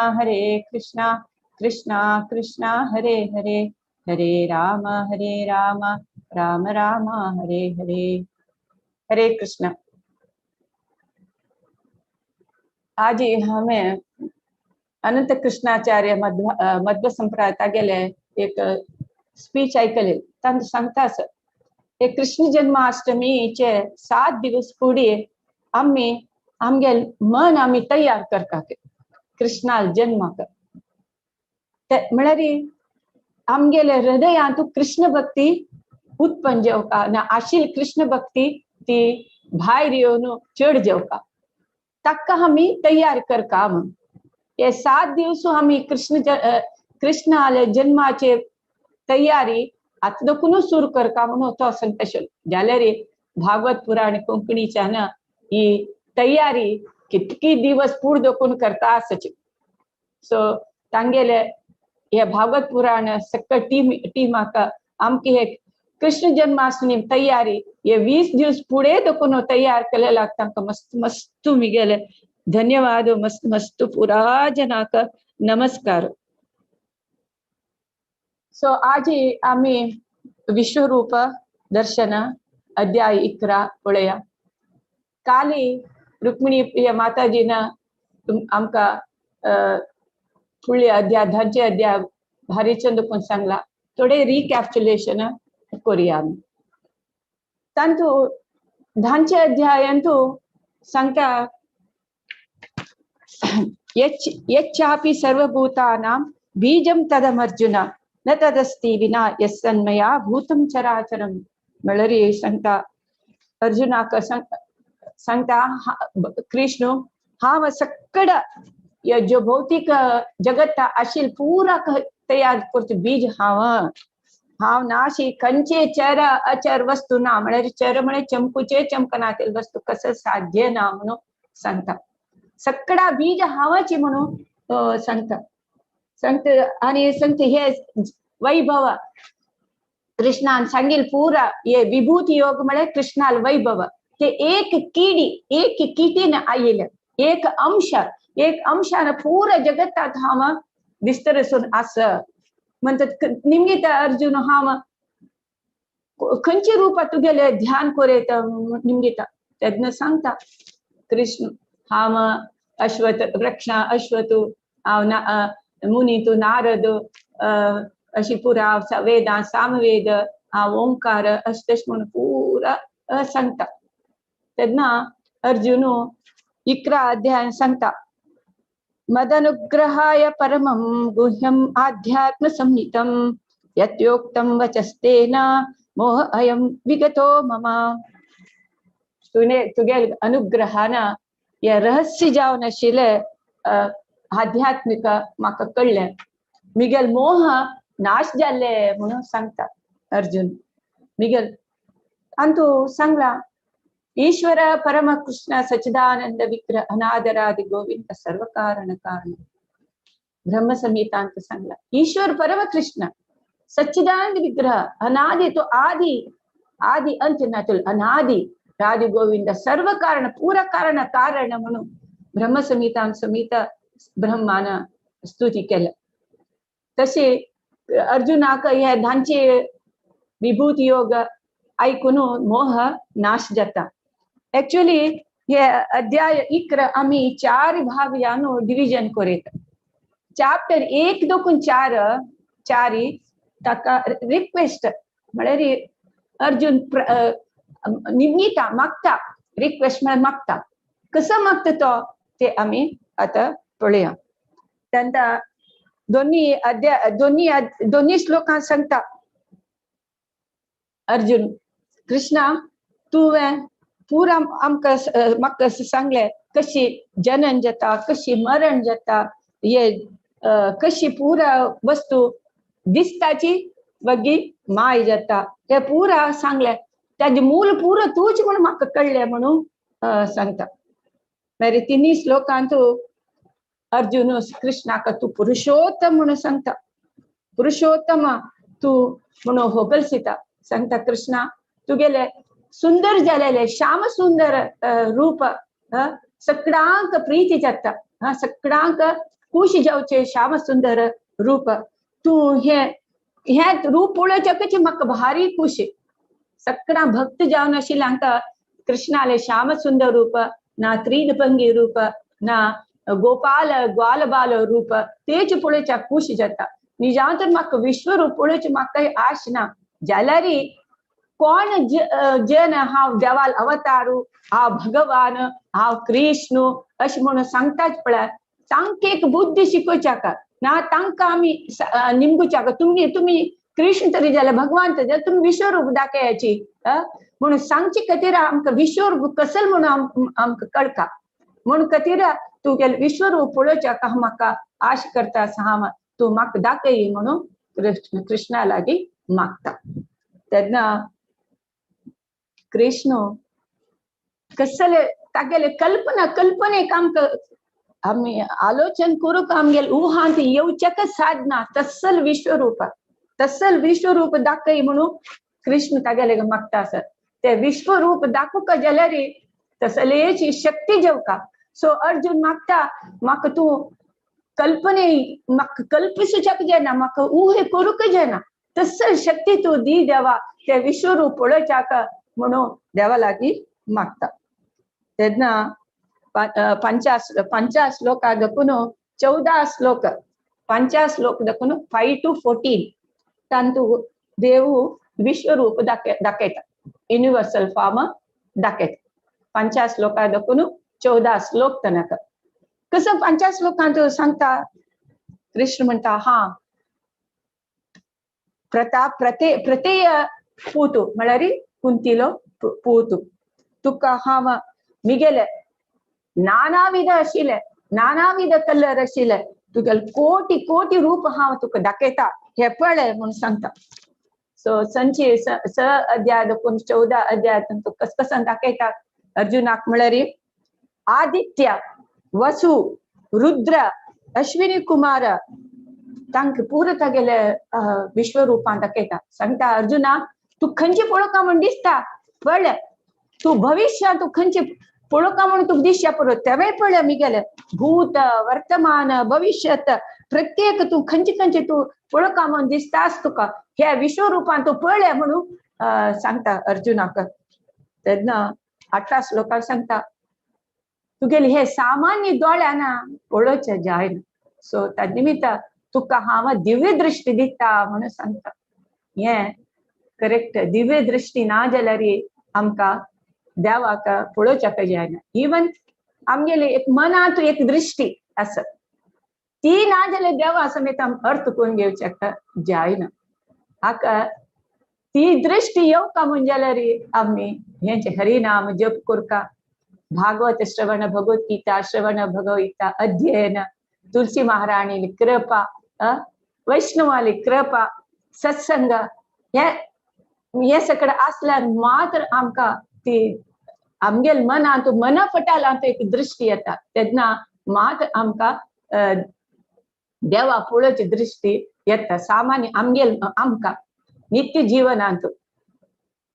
कृष्णा कृष्णा हरे हरे हरे राम राम राम हरे हरे. हरे कृष्ण. आज हमें अनंत कृष्णाचार्य मध्व संप्रदायात गेले एक स्पीच ऐकले. तांत सांगतास हे कृष्ण जन्माष्टमीचे 7 दिवस फुडें आमगे मन आमी तयार करपाक कृष्णा जन्माक. म्हळ्यार आमगेले हृदयांत कृष्ण भक्ती उत्पन्न जेवका ना आशिल्ली कृष्ण भक्ती ती भायर येवन चड जेवका ताका आमी तयार करका म्हूण. हे 7 दिवस आमी कृष्ण जन्माचे तयारी आतां सुरू करका म्हणून तो संतोष जाल्यार भागवत पुराण कोंकणीच्यान ही तयारी कितकी दिवस पूड दोकून करता आसचे. सो तांगेले हे भागवत पुराण सक्क टीमाक आमकी हे कृष्ण जन्माष्टमी तयारी हे 20 दिवस पुढे दोकून तयार केलेला तांकां मस्त मस्त मिगेले धन्यवाद. मस्त मस्त पुरा जनाक नमस्कार. सो आज आम्ही विश्वरूप दर्शन अध्याय 11 पळया. काली रुक्मिणी माताजीनं आमकां फुडले अध्याय धांचे अध्याय भारी चंद कोण सांगला. थोडे रिकॅप्च्युलेशन करूया आमी. तांतू धांचे अध्यायांतू सांगता यच्चापि सर्वभूतानां बीजं तदमर्जुन न तदस्ति विना यस्सन्मया भूतं चराचरं. म्हळ्यार सांगता अर्जुनाक सांगता कृष्ण हांव सक्कड जो भौतिक जगत आशिल पुरा तयार करता बीज हांव नाशी खंयचे चर अचर वस्तू ना. म्हळ्यार चर म्हळ्यार चमकुचे चमकनातील वस्तू कसं साध्य ना म्हणून सांगता. सक्कडा बीज हांवाची म्हणून सांगता आणि सांगता हे वैभव कृष्णान सांगील पुरा हे विभूती योग म्हळ्यार कृष्णाल वैभव ते एक किटीन आयिल्ले एक अंशान पुरा जगतात हांव विस्तरसून आस म्हणतात. निमगीत अर्जुन हांव खंयचे रूप तुगेले ध्यान कोरेत निमगीत तेन्ना सांगता कृष्ण हांव अश्वत वृक्ष अश्वतू हांव मुनी तू नारद अशी पुरा वेदां सामवेद हांव ओंकार अशें म्हणून पुरा सांगता. तेन्ना अर्जुन 11 अध्याय सांगता मदनुग्रहाय परमं गुह्यम आध्यात्म संहितं यत्योक्तं वचस्तेन मोह अयं विगतो मम. तुगे अनुग्रहान हे रहस्य जावन आशिल्ले आध्यात्मिक म्हाका कळ्ळें. मिगेल मोह नाश जाल्ले म्हणून सांगता अर्जुन. मिगेल अंतू सांगला ईश्वर परम कृष्ण सच्चिदानंद विग्रह अनादरादि गोविंद सर्व कारण कारण. ब्रह्म संहितांत सांगला ईश्वर परम कृष्ण सच्चिदानंद विग्रह अनादि तो आदि अंत नातुल अनादि राधि गोविंद सर्व कारण पूरा कारण म्हणून ब्रह्म संहिता ब्रह्मान स्तुती केलं. तसे अर्जुनाक हे धांचे विभूती योग ऐकून मोह नाश जाता. एक्चुअली हे अध्याय 11 आम्ही 4 भाग यानो डिविजन करेत. चॅप्टर 1 दोन 4 ताका रिक्वेस्ट म्हळ्यार अर्जुन निमगीता मागता रिक्वेस्ट म्हळ्यार मागता. कसं मागता तो ते आम्ही आता पळया. त्यांना दोन्ही श्लोकांत सांगता अर्जुन कृष्णा तुवें पुरा म्हाका सांगले कशी जनन जाता कशी मरण जाता हे कशी पुरा वस्तू दिसताची वगी माय जाता हे पुरा सांगले. त्याचे मूल पुरो तूच म्हणून म्हाका कळ्ळें म्हणून सांगता. मागीर 3 श्लोकांत अर्जुन कृष्णाक तू पुरुषोत्तम म्हणून सांगता. पुरुषोत्तम तू म्हणून होगलसिता सांगता. कृष्णा तुगेले सुंदर जालेले श्याम सुंदर रूप सगळ्यांक प्रीती जाता. सगळ्यांक खुश जावचे श्याम सुंदर रूप. तू हे रूप पळोवचे म्हाका भारी खुशी. सगळ्या भक्त जावन आशिल्ल्यांक कृष्णाले श्याम सुंदर रूप ना त्रिदपंगी रूप ना गोपाल ग्वाल बाल रूप तेच पळोवच्या खुश जाता. निजां तर म्हाका विश्वरूप पळोवचे म्हाका आश ना. जाल्यार कोण जन हांव देवाल अवतारू हांव भगवान हांव कृष्ण अशें म्हणून सांगताच पळय तांकां एक बुद्धी शिकोवच्याक ना. तांकां आमी निमगुच्याक तुमी कृष्ण तरी जाल्यार भगवान तरी जाल्यार तुमी विश्वरूप दाखयाची म्हणून सांगचे खातीर आमकां विश्वरूप कसल म्हणून आमकां कळका. म्हणून खातीर तुगे विश्वरूप पळोवच्याक म्हाका आश करता. हांव तूं म्हाका दाखय म्हणून कृष्णा लागीं मागता. तेन्ना कृष्ण कसले तागेले कल्पना कल्पने काम आम्ही आलोचन करू काम गेल उहांत येऊचक साधना तस्सल विश्वरूप दाखय म्हणून कृष्ण तागेले मागता असत ते विश्वरूप दाखवू का जलरी तसलेची शक्ती जेव का सो अर्जुन मागता म्हाका तू कल्पने म्हाका कल्पिसूचक जेना म्हाका उहे करूक जेना तसल शक्ती तू दी देवा ते विश्वरूप पळोवच्याक म्हणून देवा लागी मागता तेन्ना 50 श्लोक दकुन 14 श्लोक 50 श्लोक दकुन 5 to 14 तांतू देव विश्वरूप दाखयता युनिवर्सल फॉर्म दाखयता 50 श्लोका दकुन 14 श्लोक तनक कसं 50 श्लोकांत सांगता कृष्ण म्हणता हा प्रतेय पूतू म्हळ्यार कुंतीलो पूतू तुका हांव मिगेले नानाविध आशिल्ले नानाविध कलर आशिल्ले तुगेल कोटी कोटी रूप हांव तुका दाखयता हे पळय म्हणून सांगता सो संची स अध्याय दकुन 14 अध्याय तू कस कसन दाखयता अर्जुनाक म्हळ्यार आदित्य वसु रुद्र अश्विनी कुमार तांक पूर तागेले विश्वरूपां दाखयता सांगता अर्जुना तू खंयची पळोवका म्हण दिसता पळय तू भविष्य तू खंयची पळोवका म्हण तुका दिसया पुरो तेवे पळय मिगेले भूत वर्तमान भविष्यत प्रत्येक तू खंयची तू पळोवका म्हण दिसतास तुका ह्या विश्वरूपां तू पळय म्हणून सांगता अर्जुनाक तेन्ना 18 श्लोकांत सांगता तुगेले हे सामान्य दोळ्याना पळोवचे जायना सो त्या निमित्त तुका हांव दिव्य दृष्टी दिता म्हणून सांगता हे करेक्ट दिव्य दृष्टी ना जाल्यार आमकां देवाक पळोवच्याक जायना इवन आमगेले एक मनात एक दृष्टी आसत ती ना जाल्यार देवा समेत अर्थ करून घेवच्याक जायना हाका ती दृष्टी येवका म्हण जाल्यार आमी हेंचे हरिनाम जप करका भागवत श्रवण भगवद्गीता श्रवण भगवद्गीता अध्ययन तुलसी महाराणी कृपा वैष्णवाली कृपा सत्संग हे सगळं असल्यार मात्र आमकां ती आमगेल मनांत मन पटालांत एक दृष्टी येता तेन्ना मात्र आमकां देवा पळोवची दृष्टी येता सामान्य आमगेल आमकां नित्य जीवनांत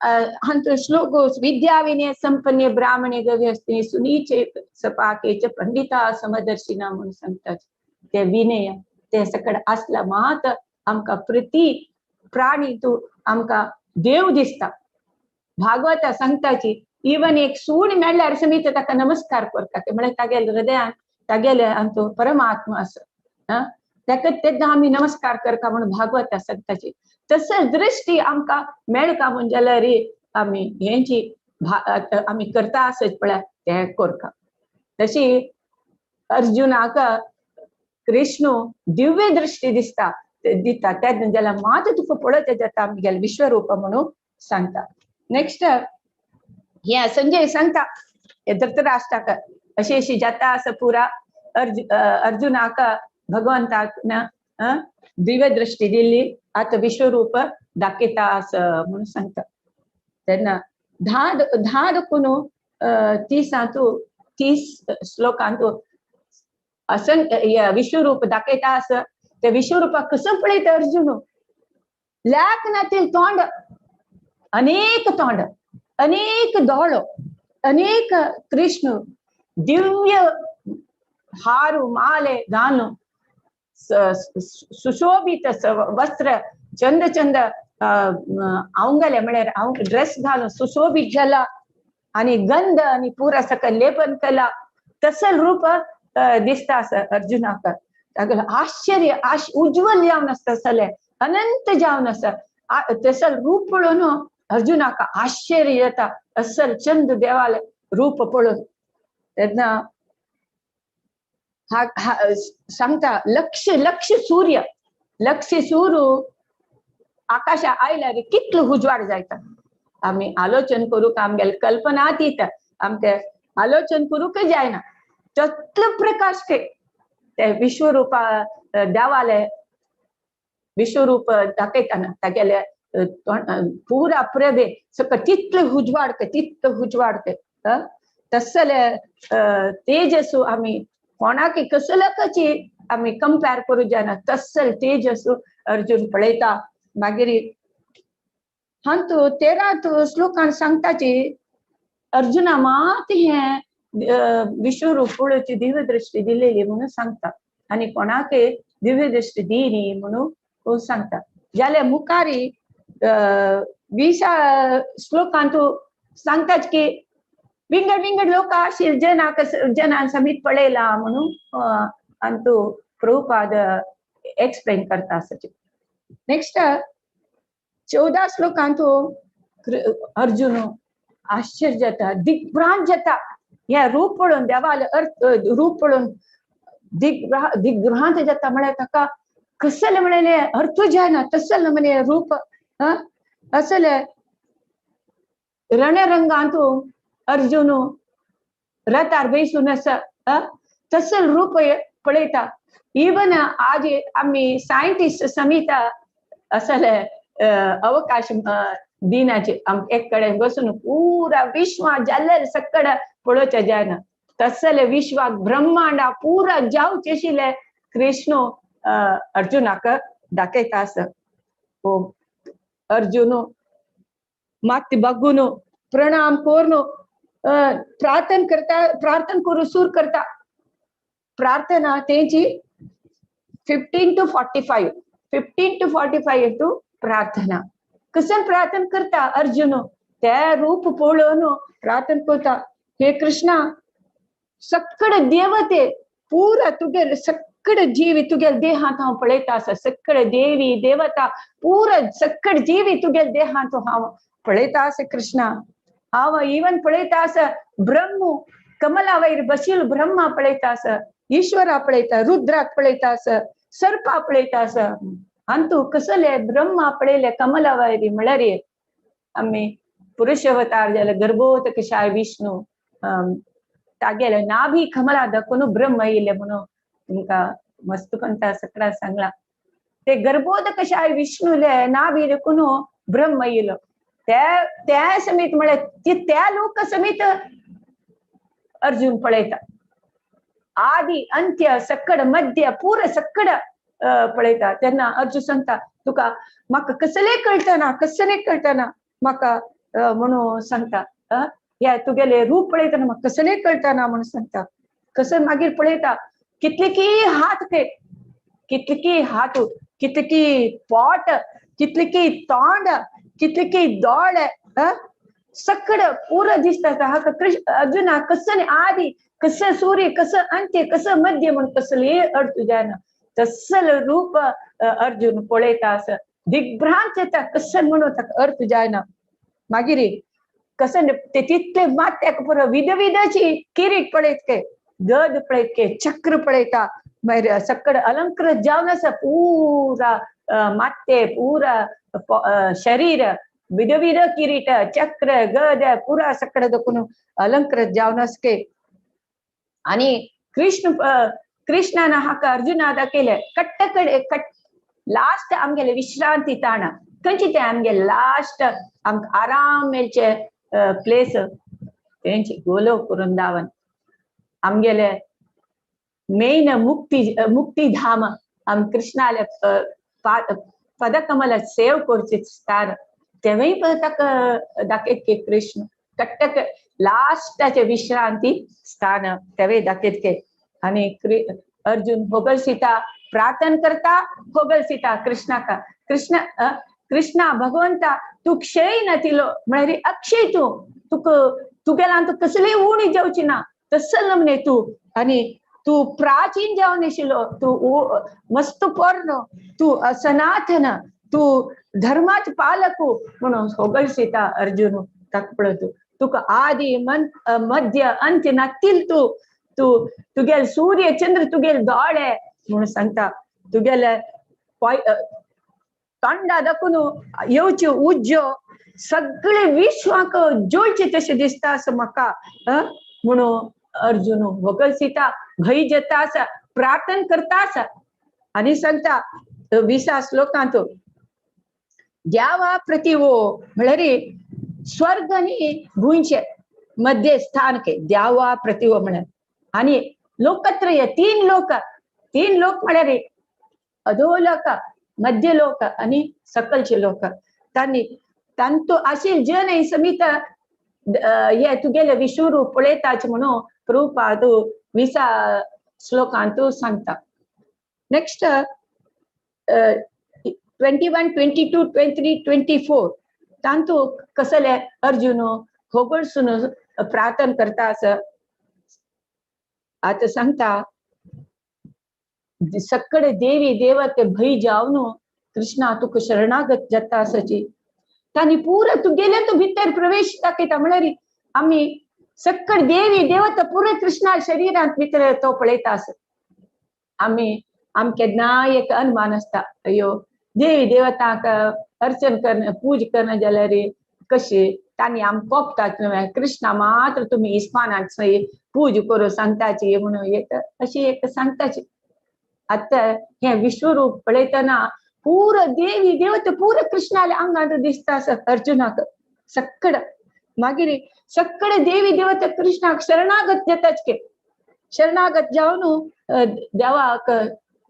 हंत श्लोक विद्या विनय संपन्ने ब्राह्मणे गव्यस्ते सुनीचे सपाके च पंडिता समदर्शिना म्हणून सांगतात ते विनय ते सकड असला मात आमकां प्रति प्राणी तू आमकां देव दिसता भागवत सांगताची इवन एक सूण मेळ्ळ्यार समीत ताका नमस्कार करता म्हळ्यार तागेले हृदयान तागेले आमचो परमात्मा आसा ताका तेन्ना आमी नमस्कार करता म्हणून भागवत सांगताची तसच दृष्टी आमकां मेळका म्हण जाल्यार आमी हेंची आमी करता आसत पळय ते करता तशी अर्जुनाक कृष्ण दिव्य दृष्टी दिसता दिता तेन्ना जाल्यार मात तुका पळोवचें जाता आमगेले विश्वरूप म्हणून सांगता नेक्स्ट हे संजय सांगता धृतराष्ट्राक अशी जाता आसा पुरा अर्जुनाक भगवंताक दिव्य दृष्टी दिल्ली आता विश्वरूप दाखयता आस म्हणून सांगता तेन्ना 10 दकुन 30 श्लोकांत असं विश्वरूप दाखयता आस ते विश्वरूपाक कसं पळयता अर्जुन लाख नातील तोंड अनेक दोळो अनेक कृष्ण दिव्य हारू माले घालून सुशोभित वस्त्र चंद अवंगले म्हळ्यार ड्रेस घालून सुशोभित जाला आणि गंध आणि पुरा सकल लेपन केला तसल रूप दिसता अर्जुनाक आश्चर्य उज्ज्वल जावन आसता तसले अनंत जावन आसा तसल रूप पळोवन अर्जुनाक आश्चर्य येता असल चंद देवाले रूप पळोवन तेन्ना सांगता लक्ष सूर्य आकाशा आयल्यार कितलो उजवाड जायता आमी आलोचन करूक आमगेले कल्पनातीत आमचे आलोचन करूक जायना ततलो प्रकाश ते विश्वरूपा देवाले विश्वरूप दाखयतना तागेले पुरा प्रभे सक तितलो उजवाड तसले तेजसू आम्ही कोणाकी कसलं कची आम्ही कंपेर करू जाना तसल तेजसू अर्जुन पळयता. मागीर हांतू 13 श्लोकान सांगताची अर्जुना मात हे विश्वरूप पळोवची दिव्य दृष्टी दिलेली म्हणून सांगता आणि कोणाके दिव्य दृष्टी दिनी म्हणून सांगता. जाल्यार मुखारी 20 श्लोकांतू सांगताच की विंगड विंगड लोक आशिल जनान समीत पळयला म्हणून अंतू प्रभुपाद एक्सप्लेन करता आसचे. नेक्स्ट 14 श्लोकांतू अर्जुन आश्चर्य जाता, दिग्भ्रांत जाता. हे रूप पळोवन देवाले अर्थ रूप पळोवन दिग्भ्रांत जाता. म्हळ्यार ताका कसले म्हणले अर्थ जायना तसले म्हणे रूप असले रणरंगांतू अर्जुन रथार बसून तसल रूप पळयता. इवन आज आम्ही सायंटिस्ट समित असले अवकाश दिनाचे एक कडेन बसून पुरा विश्व जाल्लें सकड पळोवचें जायना तसले विश्वाक ब्रह्मांडा पुरा जावचे आशिल्ले कृष्ण अर्जुनाक दाखयता आसा. अर्जुन मात बघून प्रणाम करून प्रार्थना करू सुरू करता. प्रार्थना तेची 15 to 45 टू प्रार्थना. कसन प्रार्थना करता अर्जुन ते रूप पळोवन प्रार्थना करता. हे कृष्णा सक्कड देवते पुरा तुगे सक्कड जीवी तुगे देहांत हांव पळयता आसा. सक्कड देवी देवता पुरा सक्कड जीवी तुगे देहांत हांव पळयता आसा. कृष्णा हांव इवन पळयता आसा ब्रह्म कमला वयर बशिल्लो ब्रह्मा पळयता आसा, ईश्वरा पळयता, रुद्राक पळयता आसा, सर्पा पळयता आसा. अंतू कसले ब्रह्मा पळयले कमला वयरी म्हळ्यार आमी पुरुष अवतार जाले गर्भोत कशाय विष्णू तागेले नाभी कमला दाखोवन ब्रह्म येयले म्हणून तुमकां मस्तुकंता सकरा सांगला. ते गर्भोत कशाय विष्णूले नाभी दाखोवन ब्रह्म येयलो. त्या समीत म्हळ्यार त्या लोक समीत अर्जुन पळयता. आदि अंत्य सकड मध्य पुरा सकड पळयता. तेन्ना अर्जुन सांगता तुका म्हाका कसले कळटना म्हाका म्हणून सांगता. हे तुगेले रूप पळयतना म्हाका कसले कळटना म्हणून सांगता. कसं मागीर पळयता कितलेकी हात कितलेकी हात कितलेकी पोट कितलेकी तोंड कितलेकी दोळे सकड पुरा दिसता. हाका अर्जुना कसले आदि कसं सूर्य कसं अंत्य कसं मध्य म्हणून कसले अर्थ जायना तसल रूप अर्जुन पळयता आसा. दिग्भ्रांत जाता कसं म्हणून ताका अर्थ जायना. मागीर कसं ते तितले मात ताका पुरो विधविधाची किरीट पळयत के गद पळयत के चक्र पळयता. मागीर सकड अलंकृत जावन आसा पुरा माते पुरा शरीर विधविध किरीट चक्र गद पुरा सकड दाखोवन अलंकृत जावन आसके. आणि कृष्णान हाका अर्जुना दाखयले कट्ट लास्ट आमगेले विश्रांती ताण खंयची ते आमगे लास्ट आमकां आराम मेळचे प्लेस तेंची गोलोक वृंदावन आमगेले मेन मुक्तीधाम आम कृष्णाले पदकमल सेव करचे स्थान तेवूय ताका दाखयत के कृष्ण कट्टक लास्टाचे विश्रांती स्थान तेवे दाखयत के. आणि अर्जुन होगल सीता प्रार्थना करता होगल सीता कृष्णाका कृष्णा भगवंता तू क्षय नथिलो म्हळ्यार अक्षय तुगेला तू कसली उणी जावची ना तसल म्हणे तू. आणि तू प्राचीन जावन आशिल्लो तू मस्त पोरनो तू सनातन तू धर्माच पालक म्हणून होगल सीता अर्जुन ताका पळयत तुका आदि मध्य अंत्य नातील तुगेल सूर्य चंद्र तुगेल दोळे म्हणून सांगता. तुगेले तोंडा दाखोवन येवचे उज्जो सगळे विश्वाक जोडचे तशें दिसता असं म्हाका म्हणून अर्जुन होगल सीता भय जाता आसा प्रार्थना करता आसा. आणि सांगता 20 श्लोकांत द्यावा प्रतिवो म्हळ्यार स्वर्ग आणि भुंयचे मध्ये स्थान के द्यावा प्रतिव म्हण आणि लोकत्रय 3 लोक म्हणारे अधोलोक मध्यलोक आणि सकलचे लोक त्यांनी तांतो अशी जन आहे समित हे तुगेले विश्वरूप पळेताच म्हणून प्रभुपाद 20 श्लोकांतू सांगता. नेक्स्ट 21, 22, 23, 24 तांतू कसले अर्जुन होगळसून प्रार्थना करता असं आता सांगता. सक्कड देवी देवते भई जावनो कृष्णा तुक शरणागत जाता असची तानी पूरा तू गेले तू भितर प्रवेश दाखयता म्हणारी आम्ही सक्कड देवी देवता पुरे कृष्णा शरीरात भितर तो पळयता असत. आम्ही आमके नायक अनुमान असता अयो देवी देवताक अर्चन करणं पूज करणं जाल्यार कशी तांणी आम कोपतात कृष्णा मात्र तुम्ही इस्मानात पूज करू सांगताची म्हणून येत अशी एक सांगताची. आता हे विश्वरूप पळयतना पूर देवी देवता पूर कृष्णाला अंगात दिसता असं अर्जुनाक सक्कड मागीर सक्कड देवी देवता कृष्णाक शरणागत जाताच के शरणागत जावन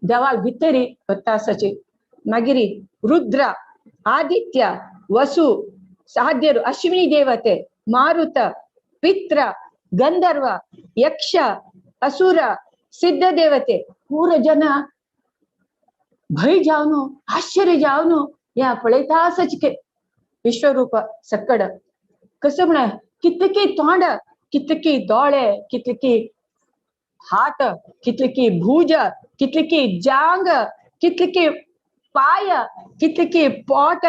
देवा भितरी वता असाची. मागीर रुद्र आदित्य वसु साध्यರು अश्विनी देवते मारुत पित्र गंधर्व यक्ष असुर सिद्ध देवते पूर जन भय जावनो आश्चर्य जावनो या पळयता सचके विश्वरूप सक्कड कसं म्हण कितकी तोंड कितकी दोळे कितकी हात कितकी भुज कितकी जांग कितकी पाय कितकी पोट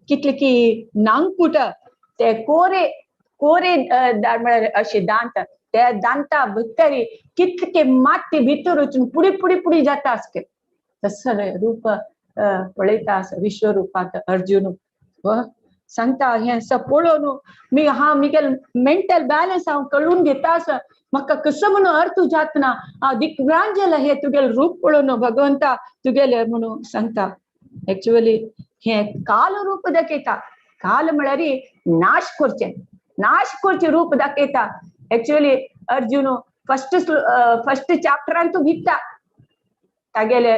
कितकी नांगपुट ते कोरे कोरे असे दांत त्या दांता भितरी कितके माती भितर वचून पुढे पुढे पुढे जाता असके तसं रूप पळयता विश्वरूपात अर्जुन व सांगता हे पळोवन मी हा मिगेल मेंटल बॅलन्स हांव कळून घेता म्हाका कसं म्हणून अर्थ जातना दिग्रांजल हे तुगेल रूप पळोवन भगवंता तुगेले म्हणून सांगता. एक्चुअली हे काल रूप दाखयता काल म्हळ्यार नाश करचे रूप दाखयता. एक्चुअली अर्जुन फर्स्ट चॅप्टरान तू भित्ता तागेले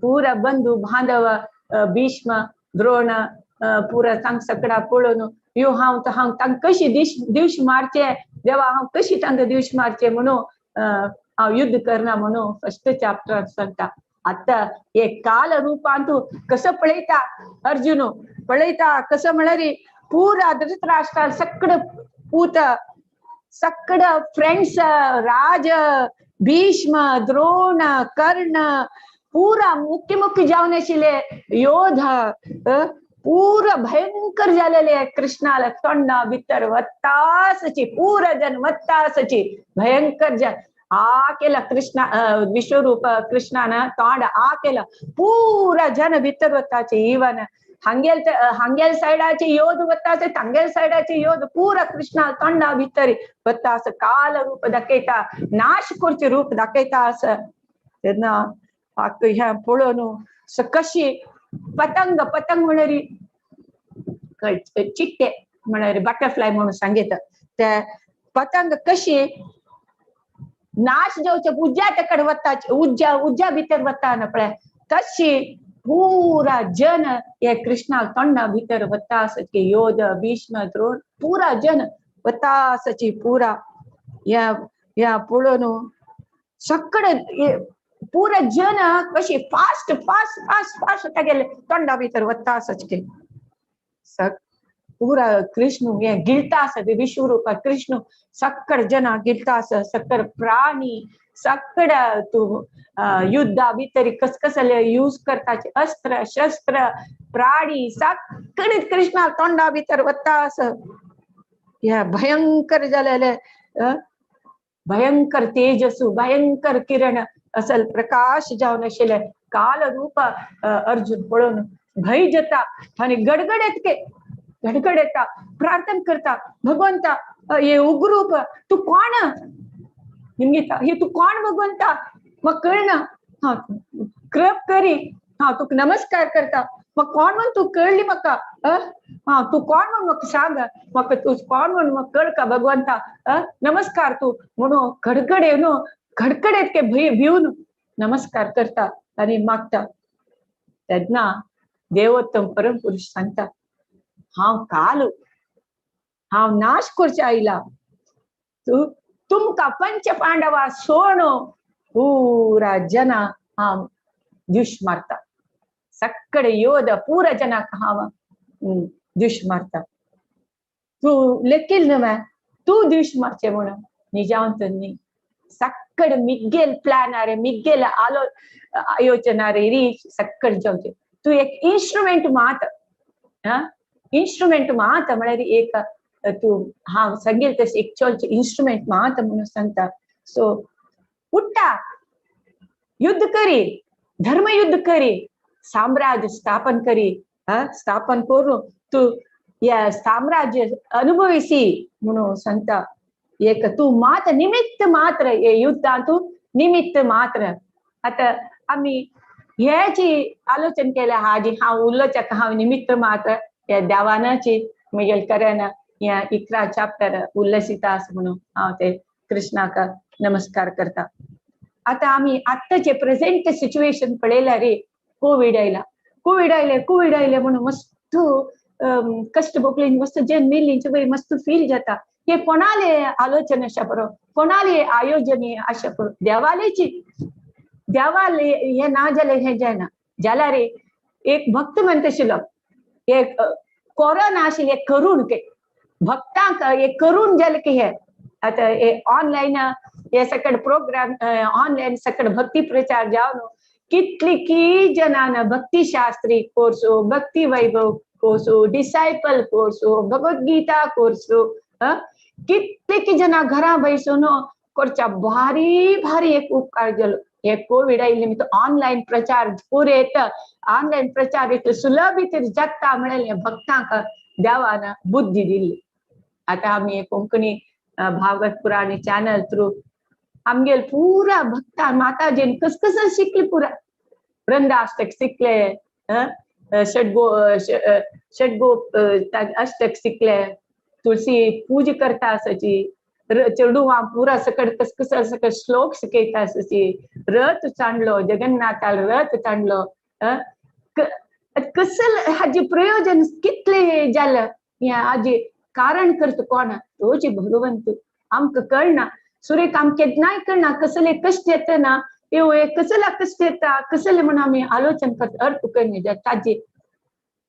पूरा बंधू बांधव भीष्म द्रोण पूरा तांक सकडा पळोवन यो हांव तांक कशी दिवश मारचे देवा हांव कशी तांक दिवश मारचे म्हणून हांव युद्ध करना म्हणून फर्स्ट चॅप्टर सांगता. आता हे काल रूपांत कसं पळयता अर्जुन पळयता कसं म्हळ्यार पूरा धृतराष्ट्र सकड पूत सकड फ्रेंड्स राज भीष्म द्रोण कर्ण पूरा मुख्य जावन आशिल्ले योद्धा पूरा भयंकर जालेले कृष्णाला तोंडा भितर वत्तासची पूरा जन वत्तासची भयंकर जन आ केला कृष्णा विश्वरूप कृष्णानं तोंड आ केला पूरा जन भितर वताचे इवन हांगेल सायडाचे योध वताचे तांगेल सायडाचे योध पूरा कृष्णा तोंडा भितर वता काल रूप दाखयता नाश करचे रूप दाखयता तेन्ना ह्या पळोवन कशी पतंग म्हणारी चिट्टे म्हणारी बटरफ्लाय म्हणून सांगितलं त्या पतंग कशी नाश जावचे उज्या तेकडे वताचे उज्या भितर वता न पळय तशी पूरा जन हे कृष्णा तोंडा भितर वता असचे योध भीष्म द्रोण पूरा जन वता असची पूरा या पळोवन सकड पूरा जन कशी फास्ट गेले तोंडा भितर वता असचे पूरा कृष्ण हे गिळता विश्वरूप कृष्ण सक्कड जना गिळता सक्कड प्राणी सक्कड तू युद्धा भितर कसले यूज करताचे अस्त्र शस्त्र प्राणी सक्कड कृष्णा तोंडा भितर वता या भयंकर जालेले भयंकर तेजसू भयंकर किरण असल प्रकाश जावन आशिल्ले काल रूप अर्जुन पळोवन भय जाता आणि गडगड येता प्रार्थना करता भगवंता ये उग्रूप तू कोण निमगीता हे तू कोण भगवंता मग कळना हा कृप करी हा तुक नमस्कार करता मग कोण म्हण तू कळली म्हाका हा तू कोण म्हणून म्हाका सांग, म्हाका तू कोण म्हणून म्हाका कळ का भगवंता. नमस्कार तू म्हणून खडखडे न्हू खडखडेत के भिवन नमस्कार करता आनी मागता. तेन्ना देवोत्तम परम पुरुष सांगता, हांव काल हांव नाश करचे आयला. तुमकां पंच पांडवा सोडून पुरा जना हांव दिश मारता. सक्कड योध पुरा जनाक हांव दिश मारता. तू लेखील न्हय तू दिश मारचे म्हणून निजावंत न्ही. सक्कड मिग्गेल प्लॅनारे मिग्गेल आयोजनारे रीच सक्कड जावचे. तू एक इन्स्ट्रुमेंट मात. इन्स्ट्रुमेंट मात म्हळ्यार एक तू हांव सांगेल तशें एक चलचे इन्स्ट्रुमेंट मात म्हणून सांगता. सो उठ्ठा युद्ध करी, धर्मयुद्ध करी, साम्राज्य स्थापन करी. स्थापन करून तू या साम्राज्य अनुभविसी म्हणून सांगता. एक तू मात निमित्त मात्र हे युद्धां तू निमित्त मात्र. आता आम्ही ह्याची आलोचना केल्या हाजी हांव उल्लोचक हांव निमित्त मात्र या देवानाची म्हगेल करेन या 11 चॅप्टर उल्लसिता म्हणून हांव ते कृष्णाक नमस्कार करता. आता आम्ही आत्ताचे प्रेझेंट सिच्युएशन पळयल्या रे. कोविड आयले म्हणून मस्त कष्ट भोगली मस्त जन मिल्लींची बरी मस्त फील जाता. हे कोणाले आलोचना अशा बरो कोणाले आयोजन अशा बरो देवाले हे ना जाले हे जायना जाल्यार एक भक्त म्हणतशिलो एक कोरोना आशिल्ले करून के भक्तांक एक करून जाले की हे आता हे ऑनलाईन हे सकड प्रोग्राम ऑनलाईन सकड भक्ती प्रचार जावन कितली जनान भक्ती शास्त्री कोर्स भक्ती वैभव course disciple course Bhagavad Gita course कितली जना घरा बसून करच्या भारी भारी एक उपकार जालो. हे कोविड आयिल्ले निमित्त ऑनलाईन प्रचार पुरे ऑनलाईन प्रचार इतलो सुलभ इतर जगता म्हळ्यार भक्तांक देवान बुद्धी दिली. आता आम्ही कोंकणी भागवत पुराणी चॅनल थ्रू आमगेल पुरा भक्ता माताजीन कस शिकले पुरा वृंदाष्टक शिकले, षडगो अष्टक शिकले, तुळसी पूज करता आसाची, चेडूवा पुरा सकड कस सकड श्लोक शिकयता आसाची, रथ चांडलो जगन्नाथाल रथ चांडलो. कसल हाजे प्रयोजन कितले जालें हे हाजे कारण करता कोण तोचे भगवंत आमकां कळना. सुरेख आम केन्नाय कळना कसले कष्ट येता ना कसला कष्ट येता कसले म्हणून आमी आलोचना करता अर्थ कळना ताजे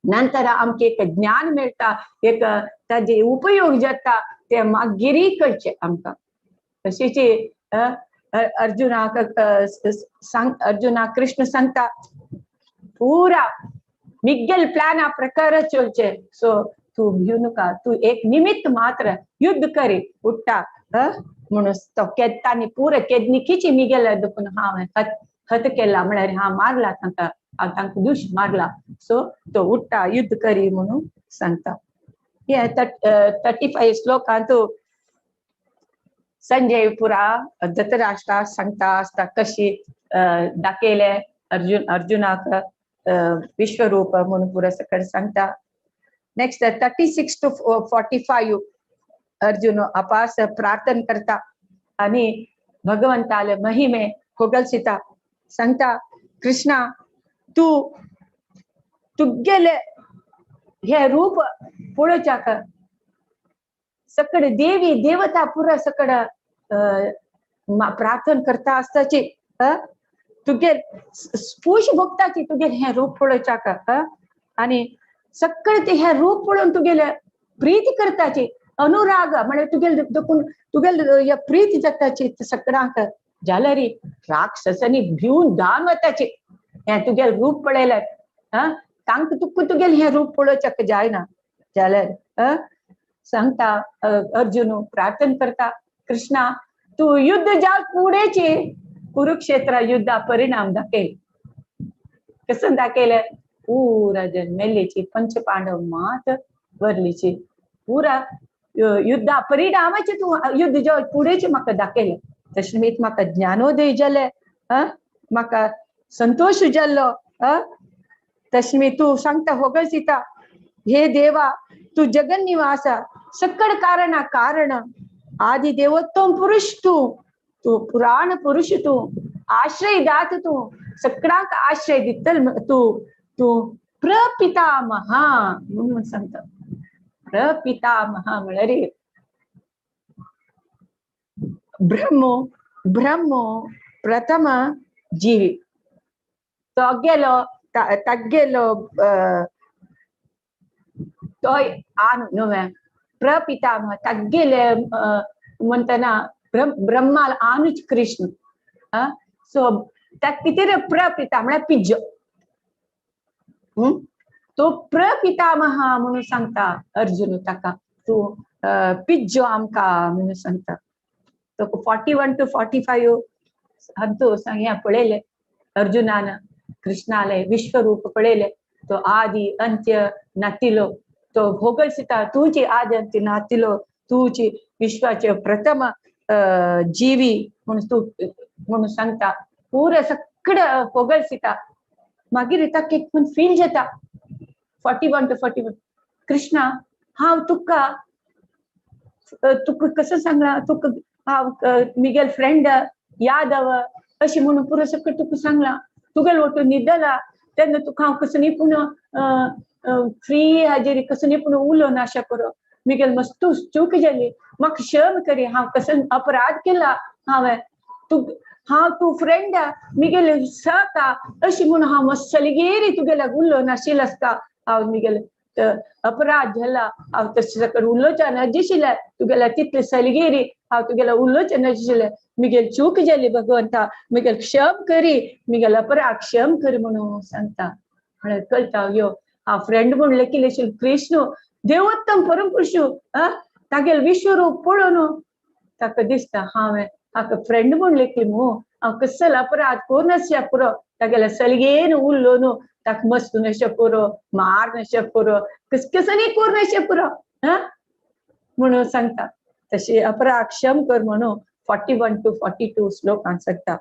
नंतर आमके एक ज्ञान मेळटा एक ताजे उपयोग जाता ते मागीर करचे आमकां. तशेंच अर्जुना कृष्ण सांगता पुरा मिग्गेल प्लॅना प्रकार चलचे. सो तू भिऊ नका तू एक निमित्त मात्र युद्ध करी उठ्ठा म्हणून तो केदतानी पुरे केदनिकीची मिगेल देखून हांव हत केला म्हळ्यार हांव मारला तांकां दुश मारला. सो तो उठ्ठा युद्ध करी म्हणून सांगता. हे 35 श्लोकांत संजय पुरा धृतराष्ट्रा सांगता आसता कशी दाखयले अर्जुनाक विश्वरूप म्हणून पुरा सकड सांगता. नेक्स्ट 36 to 45 अर्जुन अपास प्रार्थना करता आणि भगवंताले महिमे होगलसिता सांगता. कृष्णा तू तुगेले हे रूप पळोवच्याक सकड देवी देवता पुरा सकड प्रार्थना करता आसताची तुगे स्पूश भोगताची तुगे हे रूप पळोवच्याक आणि सकड ते हे रूप पळोवन तुगेले प्रीती करताची अनुराग म्हणजे तुगेल प्रीती जाताची सकडांक जाल्यार राक्षसांनी भिवन धांवन वताची हे तुगेल रूप पळयल्यार तांकां तुगेल हे रूप पळोवच्याक जायना जाल्यार सांगता अर्जुन प्रार्थना करता. कृष्णा तू युद्ध जाल पुढेची कुरुक्षेत्र युद्धा परिणाम दाखय कसं दाखयले पुरा जन मेल्लीची पंच पांडव मात वरलीची पुरा युद्धा परिणामाचे तू युद्ध जाल पुढेची म्हाका दाखयले. तशें म्हाका ज्ञानोदय जाले म्हाका संतोष जाल्लो. तशें तू सांगता होगल सीता हे देवा तू जगन्निवास सकळ कारणा कारण आदि देवोत्तम पुरुष तू पुराण पुरुष तू आश्रय दात तू सगळ्यांक आश्रय दितल तू प्रपितामहा म्हणून सांगता. प्रपितामहा म्हळ्यार ब्रह्म प्रथम जीवी तगेलो तोय आनु न्हय प्रपितामह तगेले म्हणतना ब्रह्माला आनुच कृष्ण. सो ताका कितें प्रपिता म्हळ्यार पिज्जो. तो प्रपितामहा म्हणून सांगता अर्जुन ताका तू पिज्जो आमकां म्हणून सांगता. तो 41 to 45 हंतो सांग्या पळयले अर्जुनान कृष्णाले विश्वरूप पळयले. तो आदि अंत्य नातिलो तो भोगळसिता तुझी आदि अंत्य नातिलो तुझी विश्वाचे प्रथम जीवी म्हणून तू म्हणून सांगता. पुरे सगळं भोगळसिता मागीर ताका एक फील जाता 41 to 41 कृष्णा हांव तुका कसं सांगला तुका हांव मिगेल फ्रेंड यादव अशी म्हणून पुरो सकट तुका सांगला. तुगेल वटू न्हिदला तेन्ना तुका हांव कसो न्ही पूण फ्री हाजेर कसो न्ही पूण उलो नाशा करो मिगेल मस्त चूक जाली म्हाका क्षम करी हांव कसो अपराध केला हांवें हांव तू फ्रेंड मिगेल सका अशी म्हणून हांव मस्त सलगेरी तुगेल्या उलो नाशिल आसता हांव मिगेल अपराध झाला हांव तशें सकट उलोवच्या नजिशिल्लें तुगेल्या तितले सलगेरी हांव तुगेल्या उलोवचें नजिशिल्लें मिगेल चूक जाली भगवंता मिगेल क्षम करी मिगेल अपराध क्षम कर म्हणून सांगता. म्हळ्यार कळटा यो हांव फ्रेंड म्हूण लेखिल्ले कृष्ण देवोत्तम परमपुरुष तागेल विश्वरूप पळोवन ताका दिसता हांवें हाका फ्रेंड म्हूण लेखली मू हांव कसल अपराध कोरनासया पुरो तागेल्या सलगेन उरलो न्हू ताका मस्त नशे पुरो मार नशे पुरो कसनी कोर नशे पुरो म्हणून सांगता. तशी अपराध क्षम कर म्हणून 41 to 42 श्लोकान सांगता.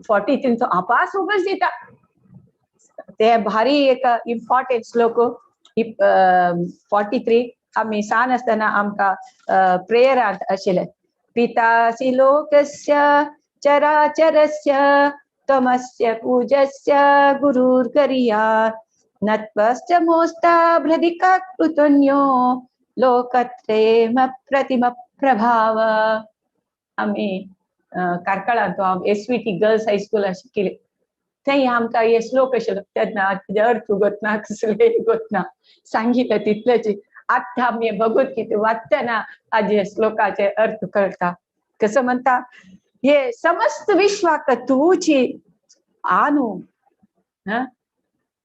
43 तो आपास उगस दिता ते भारी एक इम्पॉर्टंट श्लोक 43 आमी सान आसतना आमकां प्रेयरांत आशिल्ले पितासि लोकस्य चराचरस्य त्वमस्य पूजस्य गुरुर्गरीयात् नत्वश्च मोस्ताभ्रदिका कृतन्यो लोकत्रयेम प्रतिम प्रभाव. आमी कारकळांत हांव SVT गर्ल्स हायस्कूल शिकले थंय आमकां हे श्लोक आशिल्लो तेन्ना तेजे अर्थ उगतना कसले उगतना सांगिल्ले तितलेच आतां आमी भगवद्गीता वाचतना हाजे श्लोकाचे अर्थ कळटा. कसं म्हणता हे समस्त विश्वाक तुची आनु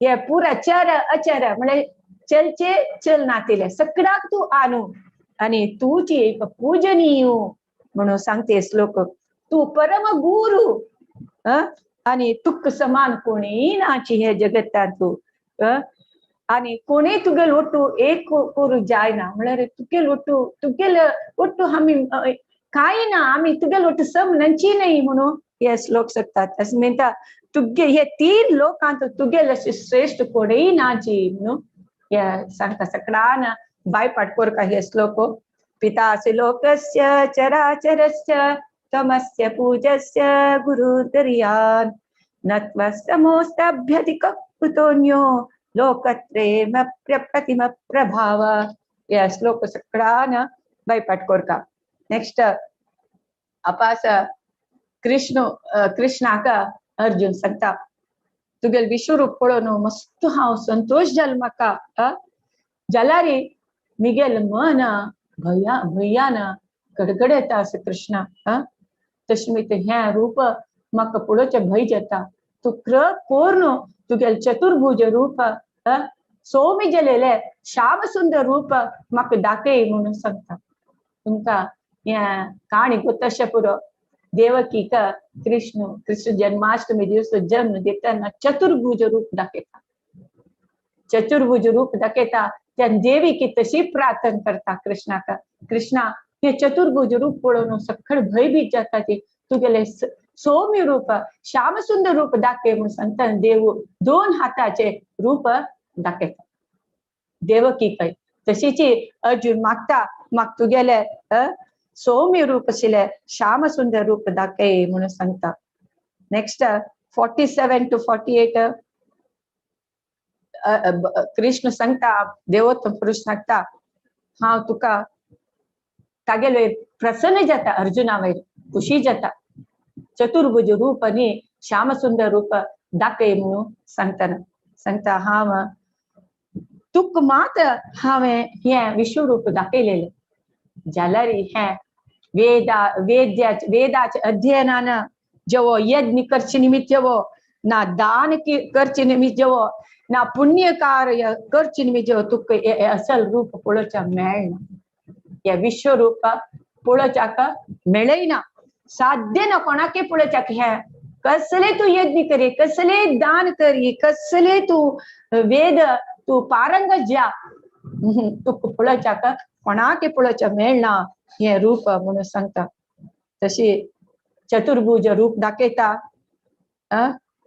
हे पुरा चर अचर म्हणजे चलचे चल नातिले सगळ्याक तू आनु आणि तुची एक पूजनीय म्हणून सांगते श्लोक. तू परम गुरु आणि तुक समान कोणी नाची हे जगतात तू आणि कोणी तुगेल ओटू एक करू जायना म्हळ्यार तुगेल ओटू आमी काय ना आमी तुगेल ओटू सम नंची नाही म्हणून हे श्लोक सांगतात. असं म्हणता तुगे हे 3 लोकांत तुगेल अशी श्रेष्ठ कोणीय नाची म्हणून हे सांगता. सगळ्यान बायपाठ कोरका हे श्लोक. पितासि लोकस्य चराचरस्य तमस्य पूजस्य गुरुर्गरीयात् नत्वस्तमोस्ताभ्यधिक कृतोन्यो लोकत्रयेम प्रतिम प्रभाव. या श्लोक सगळ्यान बायपाठ कोरका. नेक्स्ट अपास कृष्णाक अर्जुन सांगता तुगेल विश्वरूप पळोवन मस्त हांव संतोष जालो म्हाका जाल्यार मिगेल मन भयान गडगडता असं कृष्णा तशें मी हे रूप म्हाका पळोवचें भंय जाता. तू कृप कोर न्हू तुगेल चतुर्भुज रूप सौम्य जालेले श्याम सुंदर रूप म्हाका दाखय म्हणून सांगता. तुमकां हे काणी गोतशें पुरो देवकीक कृष्ण जन्माष्टमी दिवस जन्म दितना चतुर्भुज रूप दाखयता. चतुर्भुज रूप दाखयता त्या देवीकी तशी प्रार्थना करता कृष्णाक. कृष्णा हे चतुर्भुज रूप पळोवन सखळ भयभीत जाता ती तुगेले सौम्य रूप श्याम सुंदर रूप दाखय म्हणून सांगता. देव 2 हाताचे रूप दाखयता. देवकी काय तशीची अर्जुन मागता माग तुगेले सौम्य रूप आशिल्ले श्याम सुंदर रूप दाखय म्हणून सांगता. नेक्स्ट 47 to 48 कृष्ण सांगता देवोत्तम पुरुष सांगता हांव तुका तागेले प्रसन्न जाता अर्जुना वयर खुशी जाता चतुर्भुज रूप आणि श्याम सुंदर रूप दाखय म्हणून सांगता हांव तुक मात हांवें हे विश्वरूप दाखयलेले जाल्यार हे वेदाच्या अध्ययनान जेवो यज्ञ करचे निमित्त जेवो ना दान करचे निमित्त जेवो ना पुण्य कार्य करचे निमित्त जेवो तुका असल रूप पळोवच्या मेळना. हे विश्वरूप पळोवच्याक मेळयना साध्य ना कोणाके पळोवच्याक. हे कसले तू यज्ञ करी कसले दान करी कसले तू वेद तू पारंगत जा तुका पळोवच्याक कोणाके पळोवच्या मेळना हे रूप म्हणून सांगता. तशी चतुर्भुज रूप दाखयता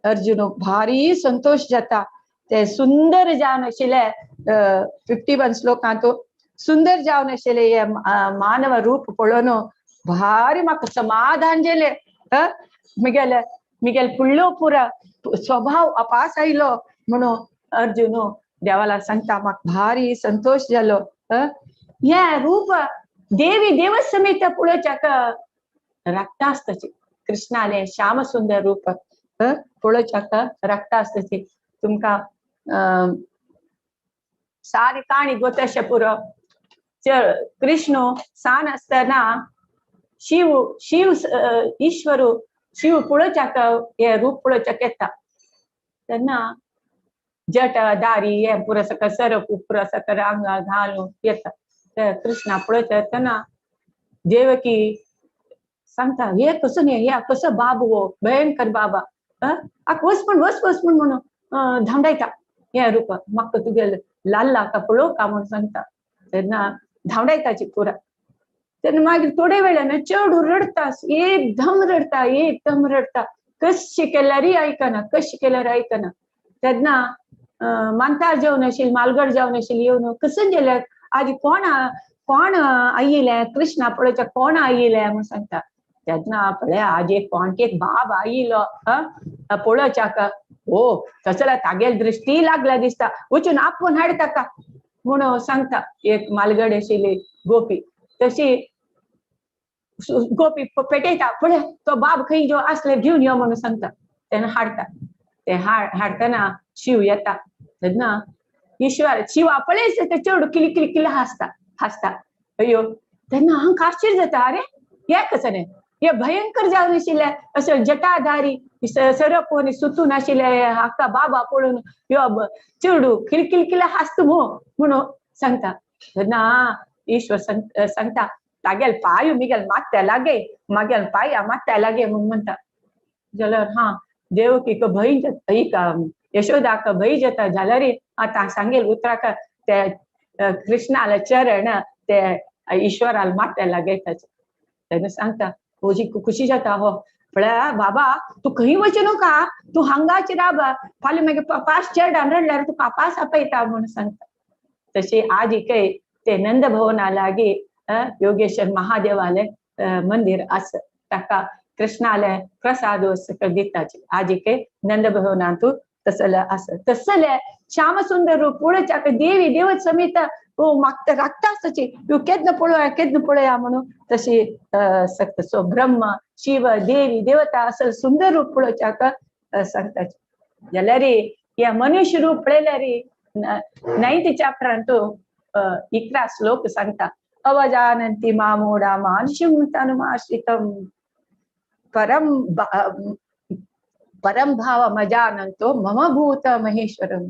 अर्जुन भारी संतोष जाता. ते सुंदर जावन आशिल्ले 51 श्लोकांत सुंदर जावन आशिल्ले हे मानव रूप पळोवन भारी म्हाका समाधान जेले. मिगेल फुडलो पुरा स्वभाव अपास आयलो म्हणून अर्जुन देवाला सांगता म्हाका भारी संतोष जालो. हे रूप देवी देव समेत पळोवच्याक रक्त आसताची कृष्णाले श्याम सुंदर रूप पळोवच्याक रक्त आसताची. तुमकां सारी काणी गोतशे पुरो कृष्ण सान आसतना शिव ईश्वर शिव पळोवच्याक हे रूप पळोवच्याक येता तेन्ना जट दारी हे पुरो सक सरप पुरो सक रांगा घालून येता. कृष्णा पळोवच्या येतना देवकी सांगता हे कसं नाही हे कसं बाबू हो भयंकर बाबा वस म्हण म्हणून धांवडायता हे रूप म्हाका तुगेले लाल्ला का पळोव का म्हणून सांगता. तेन्ना धांवडायताची पुरा. तेन्ना मागीर थोडे वेळान चड रडता एकदम रडता कशी केल्यारय आयकना. तेन्ना मांतार जेवन आशिल्ली मालगड जेवन आशिल्ली येवन कसं गेले आज कोण आयिले कृष्णा पळोवच्या कोण आयिले म्हणून सांगता. तेन्ना पळय आज एक कोणके बाब आयिलो पळोवच्याक ओ तसल्या तागेल दृश्टी लागला दिसता वचून आपूण हाडता का म्हणून सांगता. एक मालगड आशिल्ली गोपी तशी गोपी पेटयता पळय तो बाब खंय जो असले घेवन यो म्हणून सांगता. तेन्ना हाडता. ते हाडतना शिव येता. तेन्ना ईश्वर शिवा पळयस ते चेडू किली हासता अयो. तेन्ना हांव आश्चर्य जाता अरे हे कसं न्ही हे भयंकर जावन आशिल्ले अशें जटाधारी सरप सुतून आशिल्ले हाका बाबा पळोवन यो चेडू किल हासता म्हणून सांगता. तेन्ना ईश्वर सांगता तागेल पाय मिगेल मात्या लागे मागेल पाया मात्या लागे म्हणून म्हणता. जाल्यार देवकीक भंय जाता यशोदाक भंय जाता जाल्यार आतां सांगेल उतराक ते कृष्णाला चरण ते ईश्वराला मात्या लागयताचे. तेन्ना सांगता ओजी खुशी जाता हो पळय बाबा तू खंय वचूं नका तू हांगाच राब फाल्यां मागीर पास चेडान रडल्यार तुका पास आपयता म्हणून सांगता. तशी आज इकय ते नंद भवना लागीं योगेश्वर महादेवाले मंदिर आस ताका कृष्णाले प्रसाद दिताचे. आज इकय नंद भवनांत तसले आस. तसले श्याम सुंदर रूप पळोवच्याक देवी देवत समेत म्हाका रक्त आसताची तूं केदन पळोवया म्हणून तशी सकता. सो ब्रह्म शिव देवी देवता असल सुंदर रूप पळोवच्याक सांगताचे. जाल्यार हे मनुष्य रूप पळयल्यार 9th चॅप्टरांत 11 श्लोक सांगता अवजानन्ति मामूढा मानुषं तनुमाश्रितं परम भाव मजानंतो मम भूत महेश्वरम.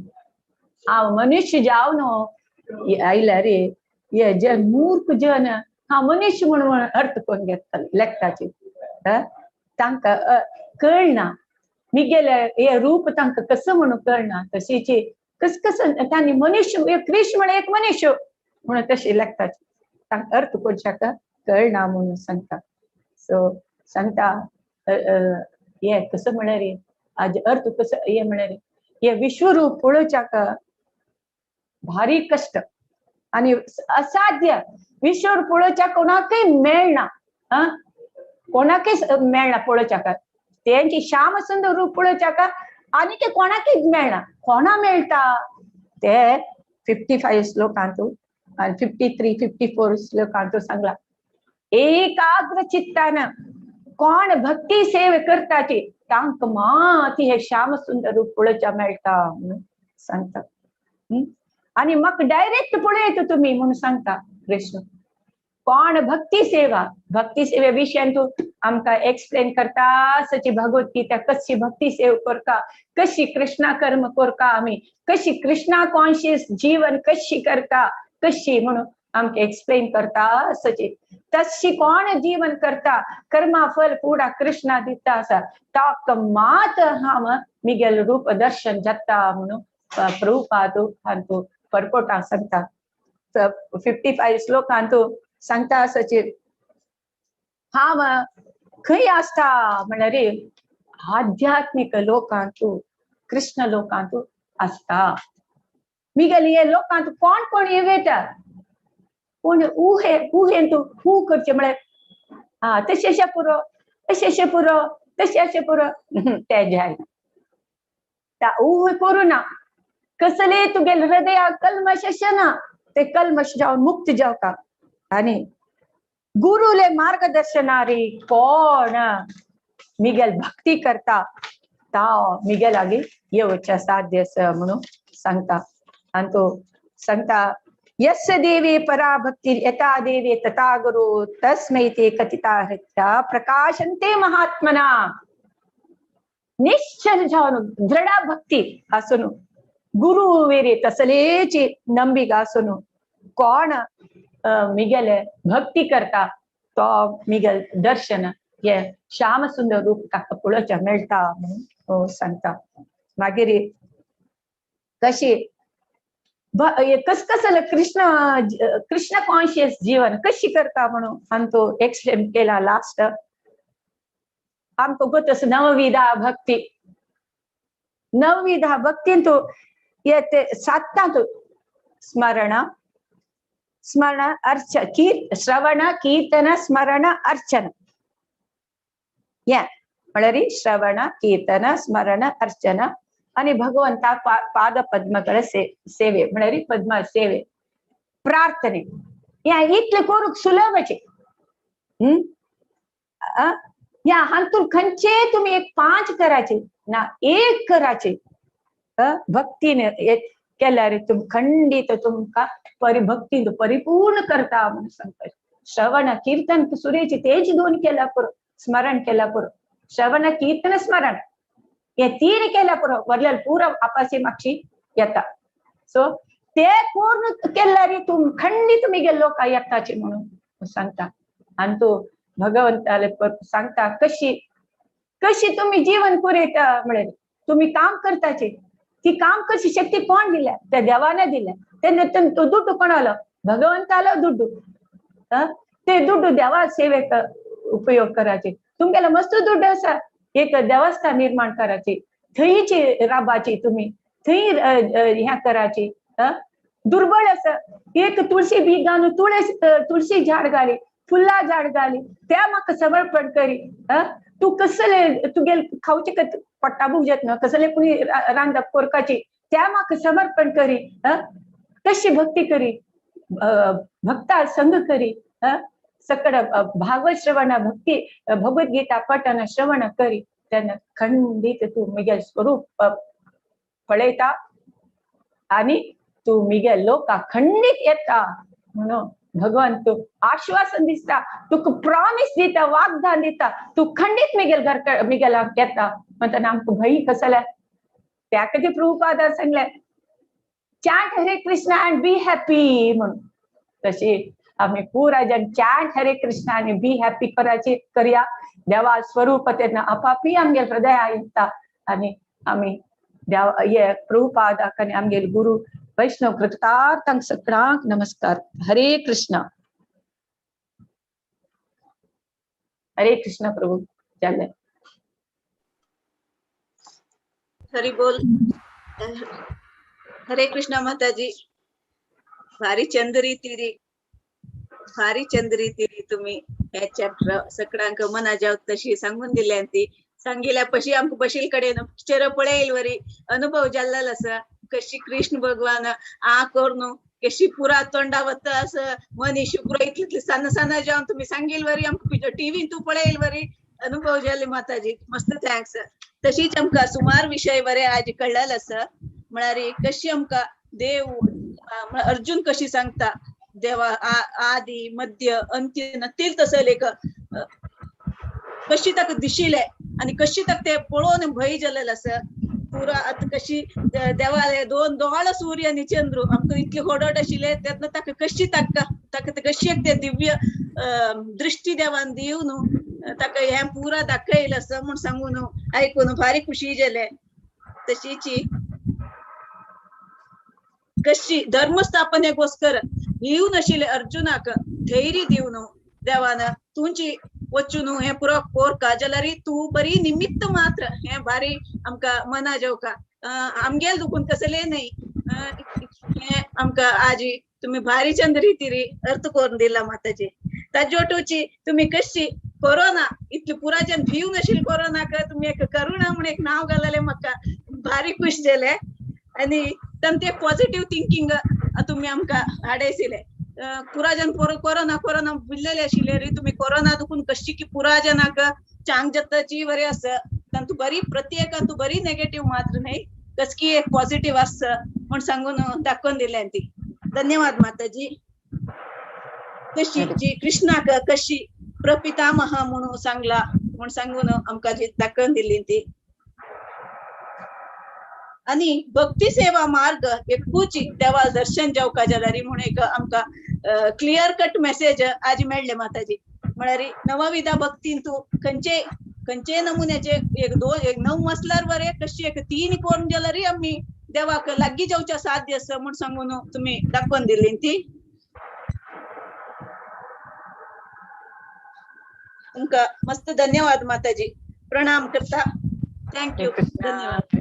हांव मनुष्य जावन आयल्यार हे जे मूर्ख जन हांव मनुष्य म्हणून अर्थ करून घेतले लेखताचे. तांकां कळना मिगेले हे रूप तांकां कसं म्हणून कळना. तशीच कसं तांणी मनुष्य कृष्ण म्हण एक मनुष्य म्हणून तशी लेखताचे तांकां अर्थ करच्याक कळना म्हणून सांगता. सो सांगता हे कसं म्हळ्यार आज अर्थ कसं हे म्हळ्यार हे विश्वरूप पळोवच्याक भारी कष्ट आणि असाध्य विश्वर पळोवच्या कोणाकय मेळना कोणाकय मेळना पळोवच्या का त्यांची श्याम सुंदर रूप पळोवच्या का आणि ते कोणाकय मेळना कोणा मेळटा ते 55 श्लोकांतू आणि 53 54 श्लोकांतू सांगला एकाग्र चित्तानं कोण भक्ती सेवे करताची तांक माती हे श्याम सुंदर रूप पळोवच्या मेळटा म्हणून सांगतात आणि मग डायरेक्ट पुढे येतो तुम्ही म्हणून सांगता कृष्ण कोण भक्ती सेवे विषयान तू आमका एक्सप्लेन करता सची भगवद्गीता कशी भक्ती सेव करता कशी कृष्णा कर्म करता आम्ही कशी कृष्णा कॉन्शियस जीवन कशी करता कशी म्हणून आमके एक्सप्लेन करता सची तशी कोण जीवन करता कर्मा फल पुढा कृष्णा दिता असा ताक मात हम मिगेल रूप दर्शन जाता म्हणून प्रभुपादो हांतू परपोटा सांगता 55 श्लोकांतू सांगता सची हांव खंय आसता म्हणल्यार आध्यात्मिक लोकांतू कृष्ण लोकांतू आसता मिगेल हे लोकांतू कोण कोण येता कोण उहेन तू हू करचे म्हळ्यार तशेशे पुरो अशेशे पुरो तशेशे पुरो ते जायना ऊह करू ना कसले तुगेल हृदया कल्मश ना ते कल्मश जाऊन मुक्त जावका आणि गुरुले मार्गदर्शनारी कोण मिगेल भक्ती करता ता मिगेल आगे येवच्या साध्य म्हणून सांगता आणि तो सांगता यस्य देवी परा भक्ती यथा देवी तथा गुरु तस्मै ते कथिता हृत्या प्रकाशन्ते महात्मना निश्चल जाऊन दृढ भक्ती असून गुरु वेरे तसलेची नंबिका असून कोण मिगेल भक्ती करता तो मिगेल दर्शन हे श्याम सुंदर रूप ताका पळोवच्या मेळटा म्हणून सांगता मागीर कशी कसलं कृष्ण कॉन्शियस जीवन कशी करता म्हणून आम तो एक्सप्लेन केला लास्ट आमको गोतस नवविधा भक्ती तो येते सातना तो स्मरण अर्च श्रवण कीर्तन स्मरण अर्चन म्हळ्यार श्रवण कीर्तन स्मरण अर्चन आणि भगवंता पाद पद्मಗಳ ಸೇವೆ म्हळ्यार पद्म सेवे प्रार्थने या इतले करूक सुलभचे या हातून खंयचे तुम्ही एक 5 करायचे ना 1 करायचे भक्तीने केल्यार तुम खंडित तुमका परिभक्ती परिपूर्ण करता म्हणून सांगतात श्रवण कीर्तन सुरेची तेज 2 केला पुरो स्मरण केला पुरो श्रवण कीर्तन स्मरण हे 3 केल्या पुरो वरल्याल पूरा आपासी मागची येता सो ते पूर्ण केल्यार तुम खंडित मिगेल लोक येताचे म्हणून सांगता आणि तो भगवंताले सांगता कशी तुम्ही जीवन पुरयता म्हळ्यार तुम्ही काम करताचे ती काम करची शक्ती कोण दिल्या त्या देवाने दिल्या त्याने तो दुड्डू कोणाला भगवंताला दुड्डू ते दुड्डू देवा सेवेक उपयोग करायचे तुमगेला मस्त दुड्ड असा एक देवस्थान निर्माण करायची थंयची राबाची तुम्ही थंय ह्या करायची दुर्बळ असं एक तुळशी बी घालून तुळशी झाड घाली फुल्ला झाड घाली त्या म्हाका समर्पण करी तू कसले तुगेल खावचे पट्टा बुजत ना कसले कुणी रांदप कोरकाची त्या म्हाका समर्पण करी कशी भक्ती करी भक्ता संग करी सकड भागवत श्रवण भक्ती भगवद्गीता पठन श्रवण करी त्यानं खंडित तू मिगेल स्वरूप पळयता आणि तू मिगेल लोका खंडित येता म्हणून भगवान तू आश्वासन दिसता तुका प्रॉमिस दिता वाग्दान दिता तू खंडित मिगेल येता म्हणताना आमकां भय कसल्या त्या कधी प्रभुपादा सांगले चॅट हरे कृष्णा अँड बी हॅपी म्हणून तशी आम्ही पुरा जन चॅट हरे कृष्णा आणि बी हॅपी करूया देवा स्वरूप त्यांना आपापी आमगे हृदय येता आणि आम्ही देवा ये प्रभुपादाक आणि आमगे गुरु वैष्णव कृतार्थांक सगळ्यांक नमस्कार हरे कृष्ण प्रभू चालेल हरि बोल हरे कृष्णा माताजी भारी चंद्री तिरी तुम्ही ह्या चॅप्टर सगळ्यांक मना जाव तशी सांगून दिल्या ती सांगिल्या पशी आमक बशील कडेन पिक्चर पळयल वरी अनुभव जाल्लो आसा कशी कृष्ण भगवान आ करून कशी पुरा तोंडा वता असं मनी शुक्र इतली सान साना जावन तुम्ही सांगील वरी आमक टीव्ही तू पळयल वरी अनुभव जाले माताजी मस्त थँक्स. तशीच आमका सुमार विषय बरे आज कळलेले आसा म्हळ्यार कशी आमका देव अर्जुन कशी सांगता देवा आदि मध्य अंत्य नतील तसं लेख कशी ताका दिशिले आणि कशी ताका ते पळोवन भंय जालेलो आसा पुरा आता कशी देवाले दोन दोळ सूर्य आणि चंद्र आमकां इतले होडोड आशिल्ले त्यातनं ताका कशी ताका कशी एक ते दिव्य दृष्टी देवान दिवन ताका हे पुरा दाखयलें आसा म्हण सांगून आयकून भारी खुशी जाले. तशीची कशी धर्मस्थापनेಗೋಸ್ಕರ येवन आशिल्ले अर्जुनाक धैर्य दिवन देवान तुमची वचून हे पुरो कोरका जाल्यार तू बरी निमित्त मात्र हे भारी आमका मना जेवका आमगेल दुखून कसले नाही हे आमका आजी तुम्ही भारी चंद रितीरी अर्थ करून दिला माताजी. ताजोटूची तुम्ही कशी कोरोना इतली पुराजन भिवन आशिल्ली कोरोनाक तुम्ही एक करुणा म्हणून एक नाव घालले म्हाका भारी खुश जाले आणि ते पॉझिटिव्ह थिंकिंग तुम्ही आमका हाडयसिले पुराजन कोरोना बुडलेले आशिल्ले रे तुम्ही कोरोना दुखून कशी की पुराजनाक चांग जताची बरी आसा तू बरी प्रत्येक तू बरी नेगेटिव्ह मात्र नाही कसकी एक पॉझिटिव्ह आस म्हण सांगून दाखवून दिले ती. धन्यवाद माताजी. कशी जी कृष्णाक कशी प्रपितामह म्हणून सांगला म्हण सांगून आमका जी दाखवून दिली ती. आणि भक्ती सेवा मार्ग एकूची देवा दर्शन जावका जाल्यार म्हणून एक आमका क्लियर कट मेसेज आज मेळ्ळे माताजी. म्हळ्यार नवविधा भक्तीन तू खंयचे नमुन्याचे एक 9 मसल्यार बरे कशी एक 3 करून जाल्यार आम्ही देवाक लागीं जावच्या साध्य आसा म्हण सांगून तुम्ही दाखवून दिली ती. तुमका मस्त धन्यवाद माताजी. प्रणाम करता. थँक्यू. धन्यवाद.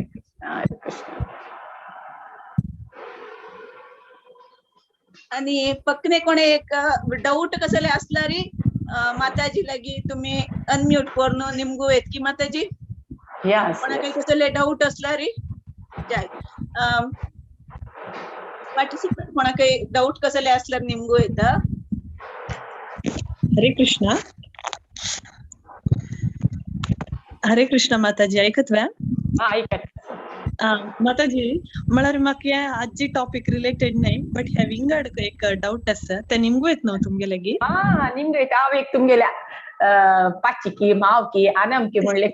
आणि पक्ने कोणे एक डाऊट कसले असल्यार माताजी लागी तुम्ही अनम्यूट करून निमगू येत की माताजी कोणाक कसले डाऊट असल्यार जाय पार्टिसिपेंट कोणाक डाऊट कसले असल्यार निमगू येता. हरे कृष्णा माताजी ऐकत व्या ऐकत माताजी म्हळ्यार म्हाका आजची टॉपिक रिलेटेड नाही बट हॅविंग एक डाऊट आसा ते निमगू येत न्हू तुमगे लागी निमगू येत हांव एक तुमगेल्या पाचकी मावकी आनमकी म्हणले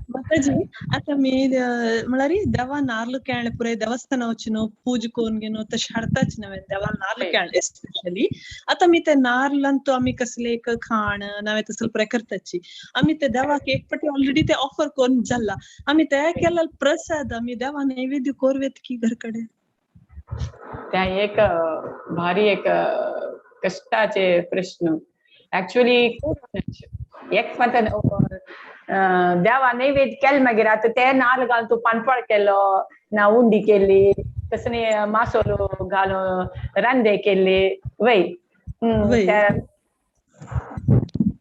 माताजी आता मी म्हळ्यार देवा नार्ल केळ पुराय देवस्थान वचनो पूज करून घेनो तशें हाडताच नव्हे देवा नार्ल केळ एस्पेशली आता मी ते नार्लांतू आमी कसले एक खाण नावे तसले पुराय करताची आमी ते देवाक एक पाटी ऑलरेडी ते ऑफर करून जाल्ला आमी ते केला प्रसाद आमी देवा नैवेद्य कोरवेत की घरकडे त्या एक भारी एक कष्टाचे प्रश्न ऍक्च्युअली एक मत देवा नैवेद्य केल मागीर आता ते नाल्ल घालून तू पानफळ केलो ना उंडी केली कसले मासोलो घालून रांदे केले वय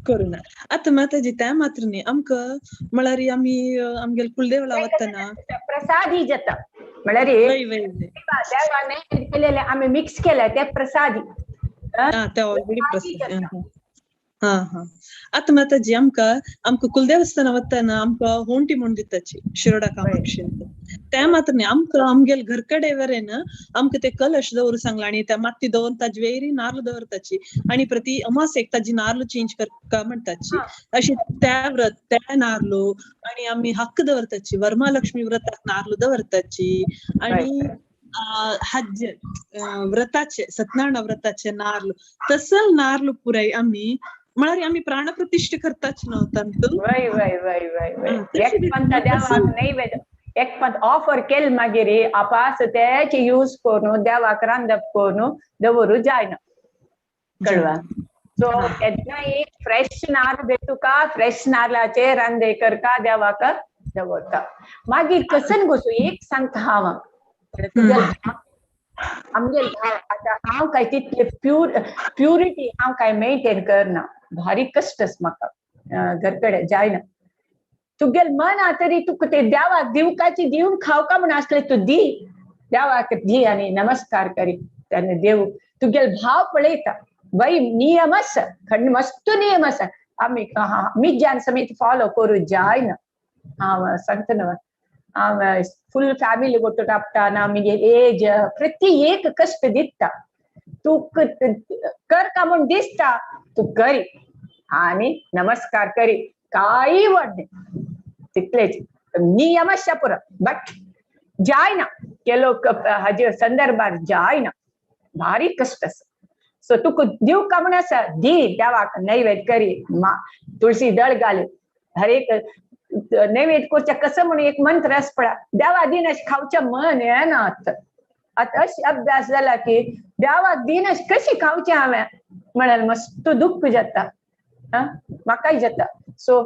करूना आता माताजी त्या मात्र न्ही आमकां म्हळ्यार आमी आमगेल कुलदेवळा वतना प्रसादी जाता म्हळ्यार देवा नैवेद्य केलेले आमी मिक्स केले ते प्रसादी ते ऑलरेडी प्रसाद हा आता माताजी आमकां कुलदेवस्थान वतना आमकां होंटी म्हूण दिताची शिरोडा कामाक्षी त्या मात्र न्ही आमकां आमगेल घरकडे वरेन आमकां ते कलश दवर सांगला आनी त्या माती दवरून ताजे वेरी नाल्ल दवरताची आनी प्रति अमासेक ताजी नाल्ल चेंज करता म्हणटाची अशी त्या व्रत त्या नाल्लो आनी आमी हक्क दवरताची वरमालक्ष्मी व्रताक नाल्ल दवरताची आनी हज व्रताचे सत्यनारायण व्रताचे नाल्ल तसल नाल्ल पुराय आमी म्हळ्यार आमी प्राणप्रतिष्ठा करताच नव्हता नैवेद्य एक पंत ऑफर केल मागीर आपास तेचे यूज करून देवाक रांदप करून दवरू जायना कळवा सो एदना एक फ्रेश नाल्ल बेतुका फ्रेश नाल्लाचे रांदे करता देवाक दवरता मागीर कसन गोसू एक सांगता हांव आमगे आता हांव काय तितले प्युरिटी हांव काय मेंटेन करना भारी कष्टच म्हाका घरकडे जायना तुगेल मन हा तरी तुका ते देवाक दिवकाची दिवन खावका म्हण आसले तू दी देवाक दी आनी नमस्कार करी त्याने देव तुगेल भाव पळयता बाई नियम आसा खंड मस्त नियम आसा आमी मिज्यान समेत फॉलो करू जायना हांव सांगता न्हू हांव फुल फॅमिली गोटो राबता आमगे एज प्रति एक कष्ट दिता तू कर का म्हण दिसता तू करी आणि नमस्कार करी काही वड तितलेच नियम आसा पुरो बट जायना केलो हाजे संदर्भात जायना भारी कष्ट आसा सो तुका दिव का म्हण आसा दी देवाक नैवेद्य करी तुळशी दळ घाली हर एक नैवेद्य करच्या कसं म्हणून एक मंत्र आस पळा देवा दिन अशें खावचें मन येना आता अशें अभ्यास जाला की देवाक दिन अशें कशी खावचें हांवें म्हळ्यार मस्त दुःख जाता म्हाकाय जाता सो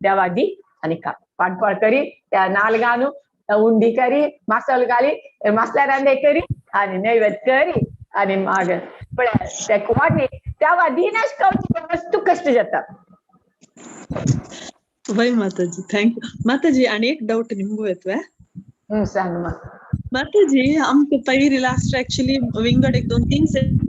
देवा दी आनी खा पाणपळ करी त्या नाल घालू उंडी करी मसालो घाली मसला रांदे करी आनी नैवेद्य करी आनी माग पळय ते वाटे देवा दिन अशें खावचें मस्त कश्ट जाता वय माताजी थँक्यू माताजी आणि एक डाऊट निमगू येतोय सांग माताजी आमकां पयलीं लास्ट एक्चुअली विंगड एक 2-3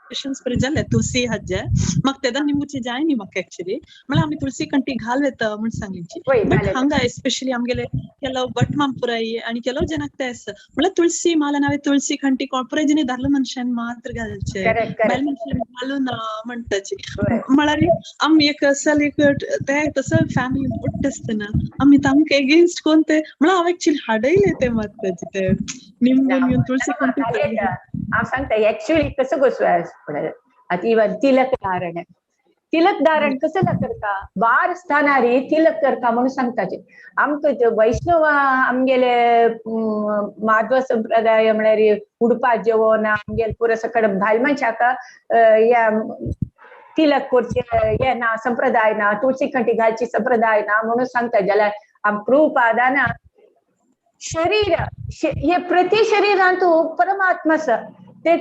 सेशन्स पर्यंत जाले तुळसी हाजे म्हाका तेदा निमगुची जाय न्ही म्हाका एक्चुअली म्हळ्यार आमी तुळसी कंठी घालवेत म्हण सांगलीची बट हांगा एस्पेशली आमगेले केलो बटमाम पुराय आणि केलो जनाक ते आसा म्हळ्यार तुळसी माला नावे तुळसी कंठी पुराय जणी दादलो मनशान मात्र घालचे बायल मनशान घालू ना म्हणटाची म्हळ्यार आमी एक सल एक ते तसं फॅमिली मोठे आसतना आमी तांकां एगेन्स्ट कोण ते म्हळ्यार हांव एक्चुअली हाडयले ते माताजी ते निमगून येवन तुळसी कंठी हांव सांगता एक्चुअली कसं गोसवास आता इवन तिलक धारण कसं करता बार स्थानारी तिलक करता म्हणून सांगताचे आमकां वैष्णव आमगेले माधव संप्रदाय म्हळ्यार उडपाक जेवण आमगेले पुरो सकड भायल मनशाक या तिलक करचे हे ना संप्रदाय ना तुळसी कंठी घालची संप्रदाय ना म्हणून सांगता जाल्यार आम प्रभुपादान शरीर हे प्रति शरीरांतू परमात्मा ते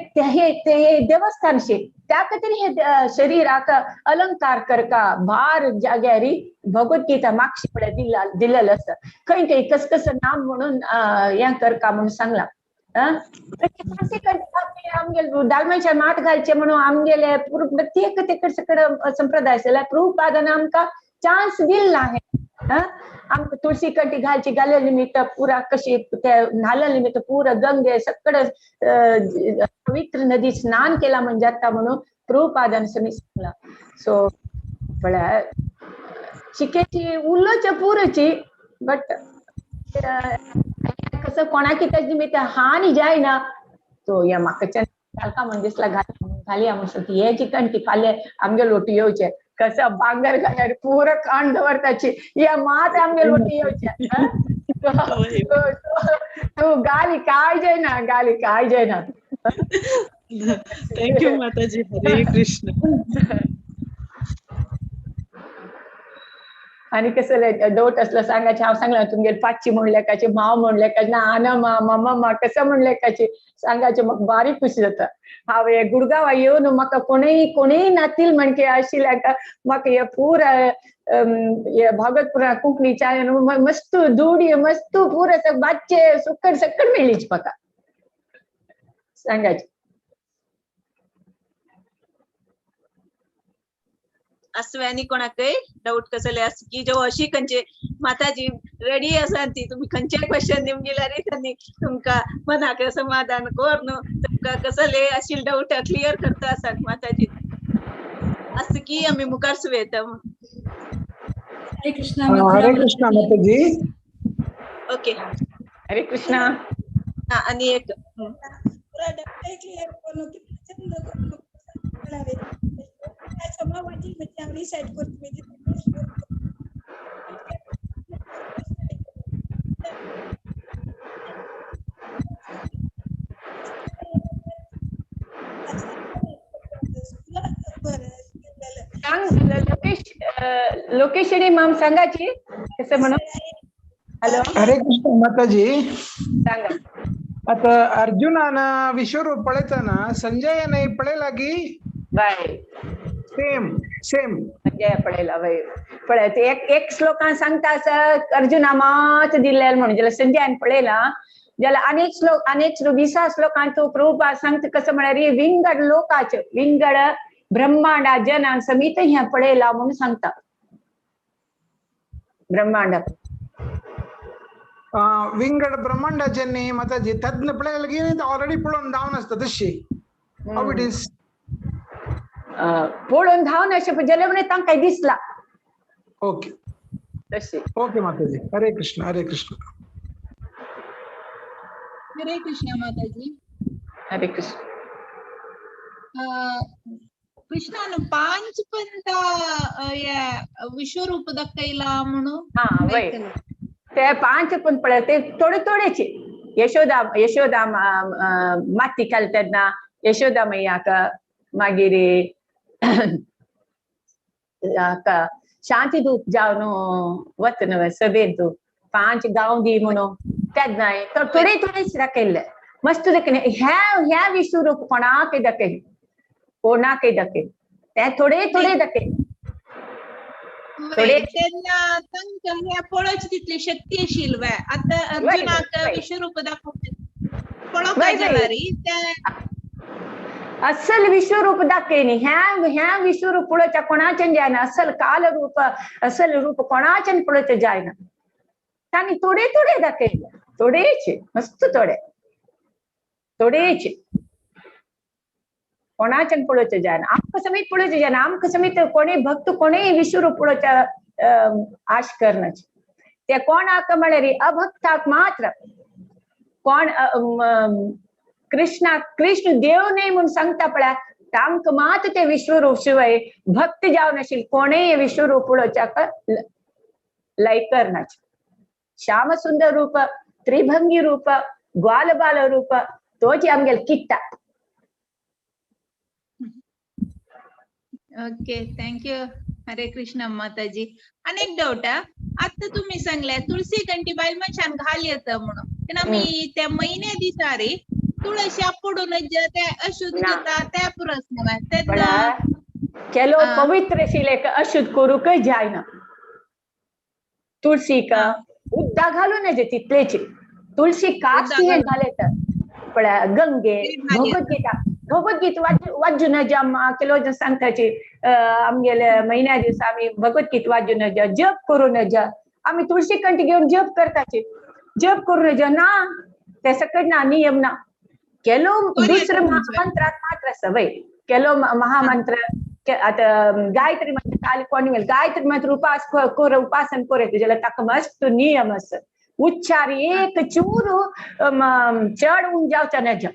देवस्थान शे त्या खातीर हे शरीराक अलंकार करका भार जाग्यारी भगवद्गीता मागशी पळय दिलेलं आसा खंय ते कस कसं नाम म्हणून हें करका म्हणून सांगला आमगेले दालमांच्या मात घालचे म्हणून आमगेले प्रत्येक ते संप्रदाय जाल्यार प्रभुपादान आमकां चान्स दिला आहे आमकां तुळसी कंठी घालची घाले निमित्त पुरा कशी नाल्या निमित्त पुरा गंगे सकड पवित्र नदी स्नान केला म्हणजे जाता म्हणून प्रभुपादान सांगला सो म्हळ्यार शिकेची उल्लोच्या पुरची बट कसं कोणाकी त्याच्या निमित्त हानी जायना तो या म्हाका कालका म्हणजे दिसला घाली म्हणून हे जी कंठी फाल्यां आमगे लोटी येवचे कसं बांगर घाल्यार पुरो कांड दवरताची या मात आमगे लोटी येवचे तू गाली काय जायना थँक्यू माताजी हरे कृष्ण आणि कसं दोट असलं सांगायचे हांव सांगला तुमगे पाचची म्हणले काचे माव म्हणले काचे ना आना मामा कसं म्हणले काचे सांगायचे म्हाका बारीक खुशी जाता हांव हे गुडगांवा येवन म्हाका कोणीय नातील म्हणके आशिल्ल्या म्हाका हे पुरा हे भागवतपुरा कोंकणीच्या मस्त दुडी मस्त पुरा बाच्चे सकड मेळ्ळीच म्हाका सांगायचे असवे आनी कोणाकय डाऊट कसले आस की जो अशी खंयचे माताजी रेडी आसा ती तुमी खंयचे क्वेश्चन निमगेल्यार त्यांनी तुमकां मनाक समाधान कोर न्हू तुमकां कसले आशिल्ले डाऊट क्लियर करता आसा माताजी असं की आमी मुखार सुवेता हरे कृष्णा माताजी ओके हरे कृष्णा आणि एक रिसाइड करते लोकेशन माम सांगाची कसं म्हणून हॅलो हरे कृष्ण माताजी सांगा आता अर्जुनानं विश्वरूप पळेचा ना संजय नाही पळेला की बाय सेम संजय पळेला वय पळत एक श्लोकान सांगता असं अर्जुना मात दिलेला म्हणून ज्याला संजयान पळेला ज्याला अनेक श्लोक 20 श्लोकांत तो प्रभुपाद सांगता कसं म्हणारी विंगड लोकाचे विंगड ब्रह्मांडा जन समित ह्या पळेला म्हणून सांगता ब्रह्मांड विंगड ब्रह्मांडाचे माताजी तज्ञ पळेला की ऑलरेडी पळून डाऊन असतं तशी हाऊ इट इज पळून धावून असे जलमने तांकां दिसला ओके तशी ओके माताजी हरे कृष्ण हरे कृष्ण माताजी हरे कृष्ण कृष्णानं 5 पंता विश्वरूप दाखयला म्हणून हा वय ते 5 पण पळय ते थोडेचे यशोदा माती घालतना यशोदा मैयाक मागीर शांती दूत जावन वतन सभेत 5 गांव दी म्हणून तेन्ना थोडेच दाखयले मस्त दाखयले ह्या विश्वरूप कोणाक दाखयले ते थोडे दाखयले त्यांना तांकां पळोवची तितली शक्ती आशिल्ली वय आता अर्जुनाक विश्वरूप दाखोवचे पळोवपाक जाणारी असल विश्वरूप दाखयनी ह्या विश्वरूप पळोवच्या कोणाचें जायना असल काल रूप असल रूप कोणाचें पळोवचें जायना तांणी थोडे दाखयले थोडेचे मस्त थोडेचे कोणाचें पळोवचें जायना आमकां समीत पळोवचें जायना आमकां समीत कोणी भक्त कोणी विश्वरूप पळोवच्या आश करनाचे ते कोणाक म्हळ्यार अभक्ताक मात्र कोण कृष्ण देव नाही म्हणून सांगता पळय तांकां मात ते विश्वरूप शिवाय भक्त जावन आशिल्ले कोणेय विश्वरूप पळोवच्याक लायक करनाचे श्याम सुंदर रूप त्रिभंगी रूप ग्वाल बाल रूप तोची आमगेल किट्टा ओके थँक्यू हरे कृष्ण माताजी अनेक डाऊट आता तुम्ही सांगल्या तुळशी कंठी बायल मनशान घाल येत म्हणून पण आम्ही त्या महिन्या दिसा रे तुळशी पडून त्या अशुद्ध जाता त्या प्रश्न केलो पवित्र शिले अशुद्ध करूक जायना तुळशी का उद्दा घालून तितलेची तुळशी कास्ती हे घाले तर गंगे भगवद्गीता वाजून केलो जन सांगताची आमगेले महिन्या दिवसा आम्ही भगवद्गीता वाजून जप करून आम्ही तुळशी कंठी घेऊन जप करताचे जप करून ना ते सकट ना नियम ना केलो दुसरं महामंत्रात मात्र सवय केलो महामंत्र आता गायत्री मंत्र काल कोणी गायत्री मंत्र उपासन करे जाल्यार ताका मस्त नियम आसा उच्चार एक चूरू चढ उंच जावचा नज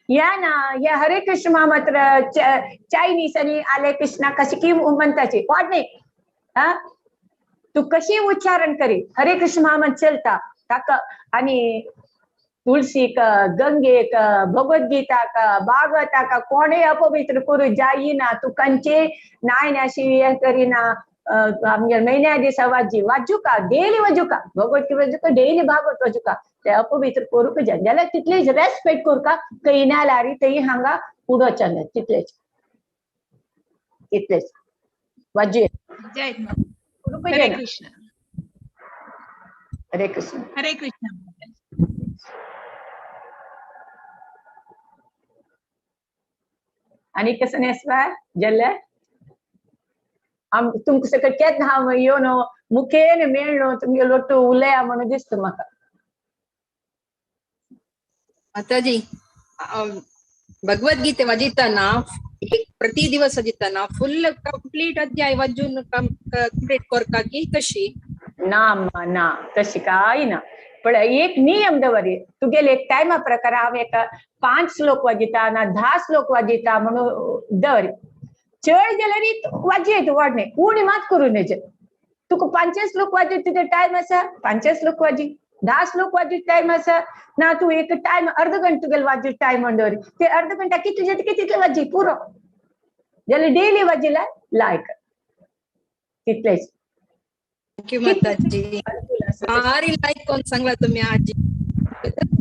या हरे कृष्ण महामंत्र चायनीज आणि आले कृष्णा कशी की म्हणताची कोण नाही तू कशी उच्चारण करी हरे कृष्ण महामंत्र चलता ताका आणि तुळशी का गंगे का भगवद्गीता का भागवता का कोणे अपवित्र करू जाईना तू कंचे नाय नाशी हे करीना आमगे महिन्या दिसा वाजू का डेली वाजू का भगवद्गीता वाजू का डेली भागवत वाजू का ते अपवित्र करूक जाय जाल्यार तितलेच रेस्पेक्ट करू का खंय ना लारी थंय हांगा उडोवचे ना तितलेच वाजू जय हरे कृष्ण हरे कृष्ण हरे कृष्ण आणि कसं नेसवा जाल्यार तुमकां सकट केत हांव येवन मुखेन मेळ्ळो तुमगे लोटू उलया म्हणून दिसता म्हाका माताजी भगवद्गीते वाजिताना प्रति दिवस वाजिताना फुल कंप्लीट अध्याय वाजून कंप्लीट करता की कशी ना तशी काय ना पण एक नियम दवरी तुगेले एक टायमा प्रकार हांव एक 5 श्लोक वाजिता ना 10 श्लोक वाजिता म्हणून दवरी चड जाल्यार वाजयत वाडणे उणी मात करून नजे तुका 5 श्लोक वाजयत तुजे टायम आसा 5 श्लोक वाजी 10 श्लोक वाजयत टायम आसा ना तू एक टायम अर्ध घंटा तुगेले वाजयत टायम म्हणून ते अर्ध घंटा कितले वाजी पुरो जाल्यार डेली वाजिल्यार लायक तितलेच थँक्यू माताजी भारी लायक कोण सांगला तुम्ही आजी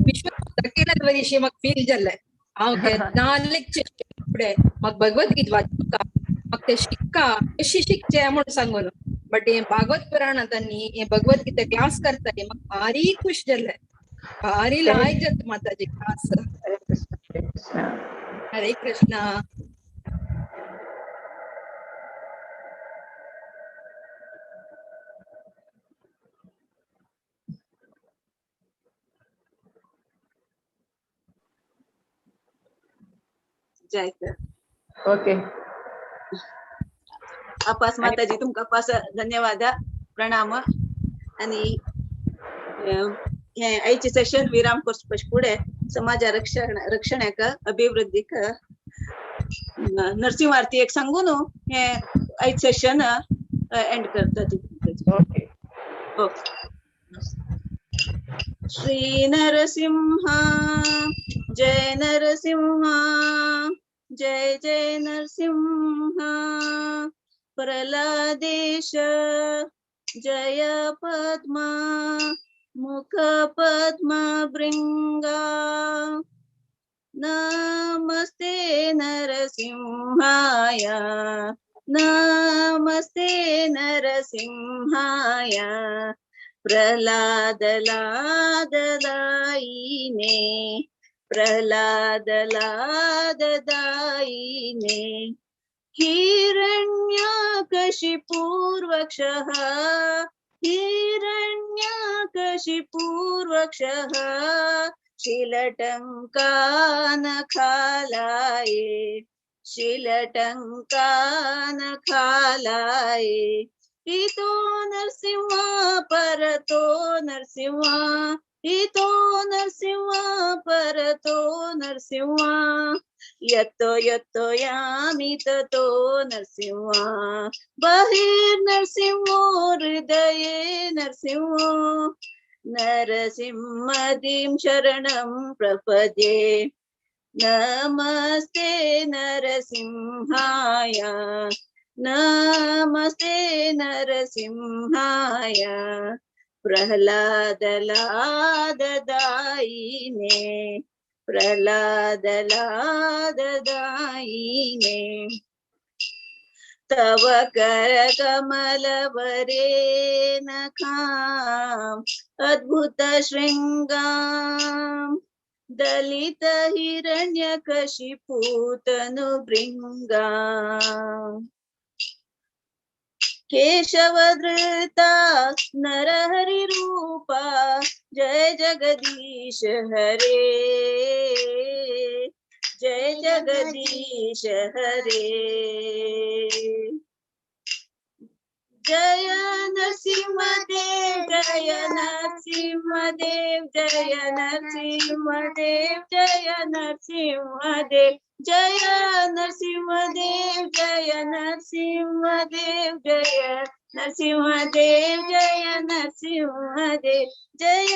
विश्व केल्यात वरीशी म्हाका फील जाल्लें हांव केन्ना लेक्चर फुडें म्हाका भगवद्गीता वाचूंका म्हाका तें शिकका कशी शिकचें म्हूण सांगून बट हे भागवत पुराणांत न्ही हे भगवद्गीता क्लास करताली म्हाका भारी खूश जाल्लें भारी लायक जाता माताजी क्लास हरे कृष्णा जय सर ओके आपास माताजी तुमकां पास धन्यवाद प्रणाम आणि हे आयचे सेशन विराम करचे फुडें समाज रक्षणाक अभिवृद्धीक नरसिंह आरती एक सांगून हे आयचे सेशन एंड करता श्री नरसिंह जय नरसिंह जय जय नरसिंह प्रहलादेश जय पद्मा मुख पद्मा भृंगा नमस्ते नरसिंहाय नमस्ते नरसिंहाय प्रहलाद लाददायिने प्रहलाद लाददायिने हिरण्यकशिपूर्वक्षः हिरण्यकशिपूर्वक्षः शीलटङ्कानखालाये शीलटङ्कानखालाये इतो नरसिंह परतो नरसिंह इतो नरसिंह परतो नरसिंह यत्तो यत्तो यामि ततो नरसिंह बहिर्नरसिंहो हृदये नरसिंहो नरसिंहदीं शरणं प्रपद्ये नमस्ते नरसिंहाय नमस्ते नरसिंहाय प्रहलाद लाददायिने प्रहलाद लाददायिने तव करकमलवरे नखाम् अद्भुत शृङ्गाम् दलित हिरण्यकशिपूतनुभृङ्गा केशवधृता नरहरिरूपा जय जगदीश हरे जय जगदीश हरे जय नरसिंहदेव जय नरसिंहदेव जय नरसिंहदेव जय नरसिंहदेव जय नरसिंहदेव जय नरसिंहदेव जय नरसिंहदेव जय नरसिंहदेव जय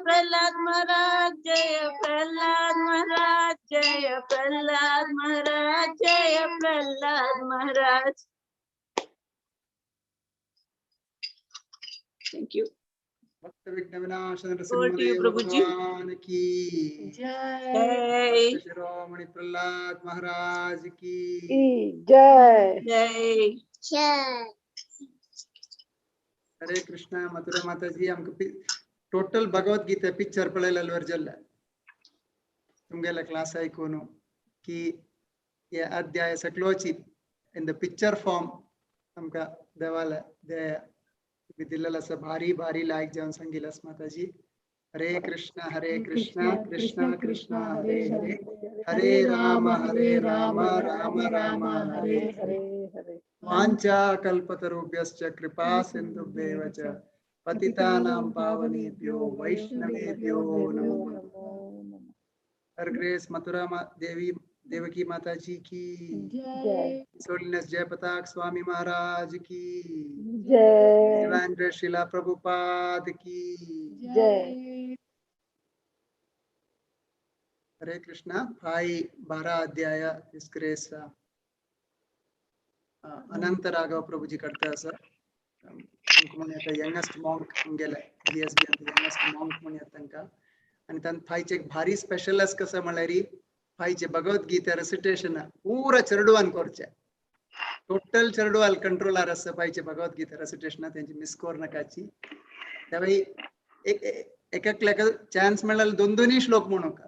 प्रहलाद महाराज जय प्रहलाद महाराज जय प्रहलाद महाराज जय प्रहलाद महाराज थैंक यू भक्त विघ्न विनाश Over to you, नरसिंहदेव प्रभुजी। भगवान की जय शिरोमणि प्रहलाद महाराज की जय जय हरे कृष्णा मथुरा माताजी आमकां टोटल भगवद्गीता पिक्चर पळयलें वर्जल्ला तुमगेल्या क्लास आयकून की हे अध्याय सकलोची इन द पिक्चर फॉर्म आमकां देवाले दे दिलेलो आसा भारी भारी लायक जावन सांगिलास माताजी हरे कृष्णा कृष्णा कृष्णा हरे हरे हरे राम राम राम हरे हरे वाञ्छा कल्पतरुभ्यश्च कृपा सिन्धुभ्येव च पतितानां पावनेभ्यो वैष्णवेभ्यो नमो नमः। हर ग्रेस मथुरा देवी देवकी माता जी की जय सोलिनस जयपताक स्वामी महाराज की जय शिवानंद शिला प्रभुपाद की जय हरे कृष्णा भाई 12 अध्याय इस ग्रेस अनंत राघव प्रभुजी करता सर यंगेस्ट मॉन्क गेले जीएसबी ಅಂತ यंगेस्ट मॉन्क म्हण येतंका आणि तान फायचे एक भारी स्पेशल आस कसं म्हळ्यार फायचे भगवद्गीता रेसिटेशन पूरा चेरडुवान करचे टोटल चेरडुवाल कंट्रोलार आसा फायचे भगवद्गीता रेसिटेशन त्यांची मिस कोर नाकाची त्यावेळी एक चान्स मेळ्ळार दोन श्लोक म्हणू का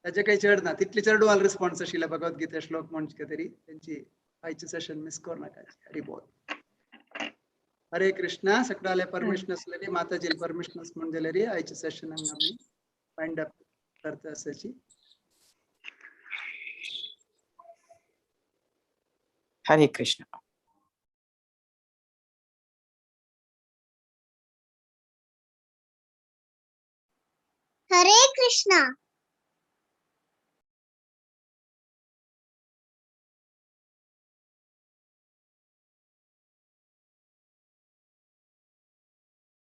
ताचे काही चड ना तितले चेरडुवाल रिस्पॉन्स आशिल्ले भगवद्गीता श्लोक म्हणचे तरी त्यांची फायचे सेशन मिस कोर नाकाची हरी बोल हरे कृष्णा सगळ्याले परमिशन असलेली माताजी परमिशन म्हणून दिलेली आयचे सेशन आम्ही वाइंड अप करता असाची हरे कृष्ण हरे कृष्णा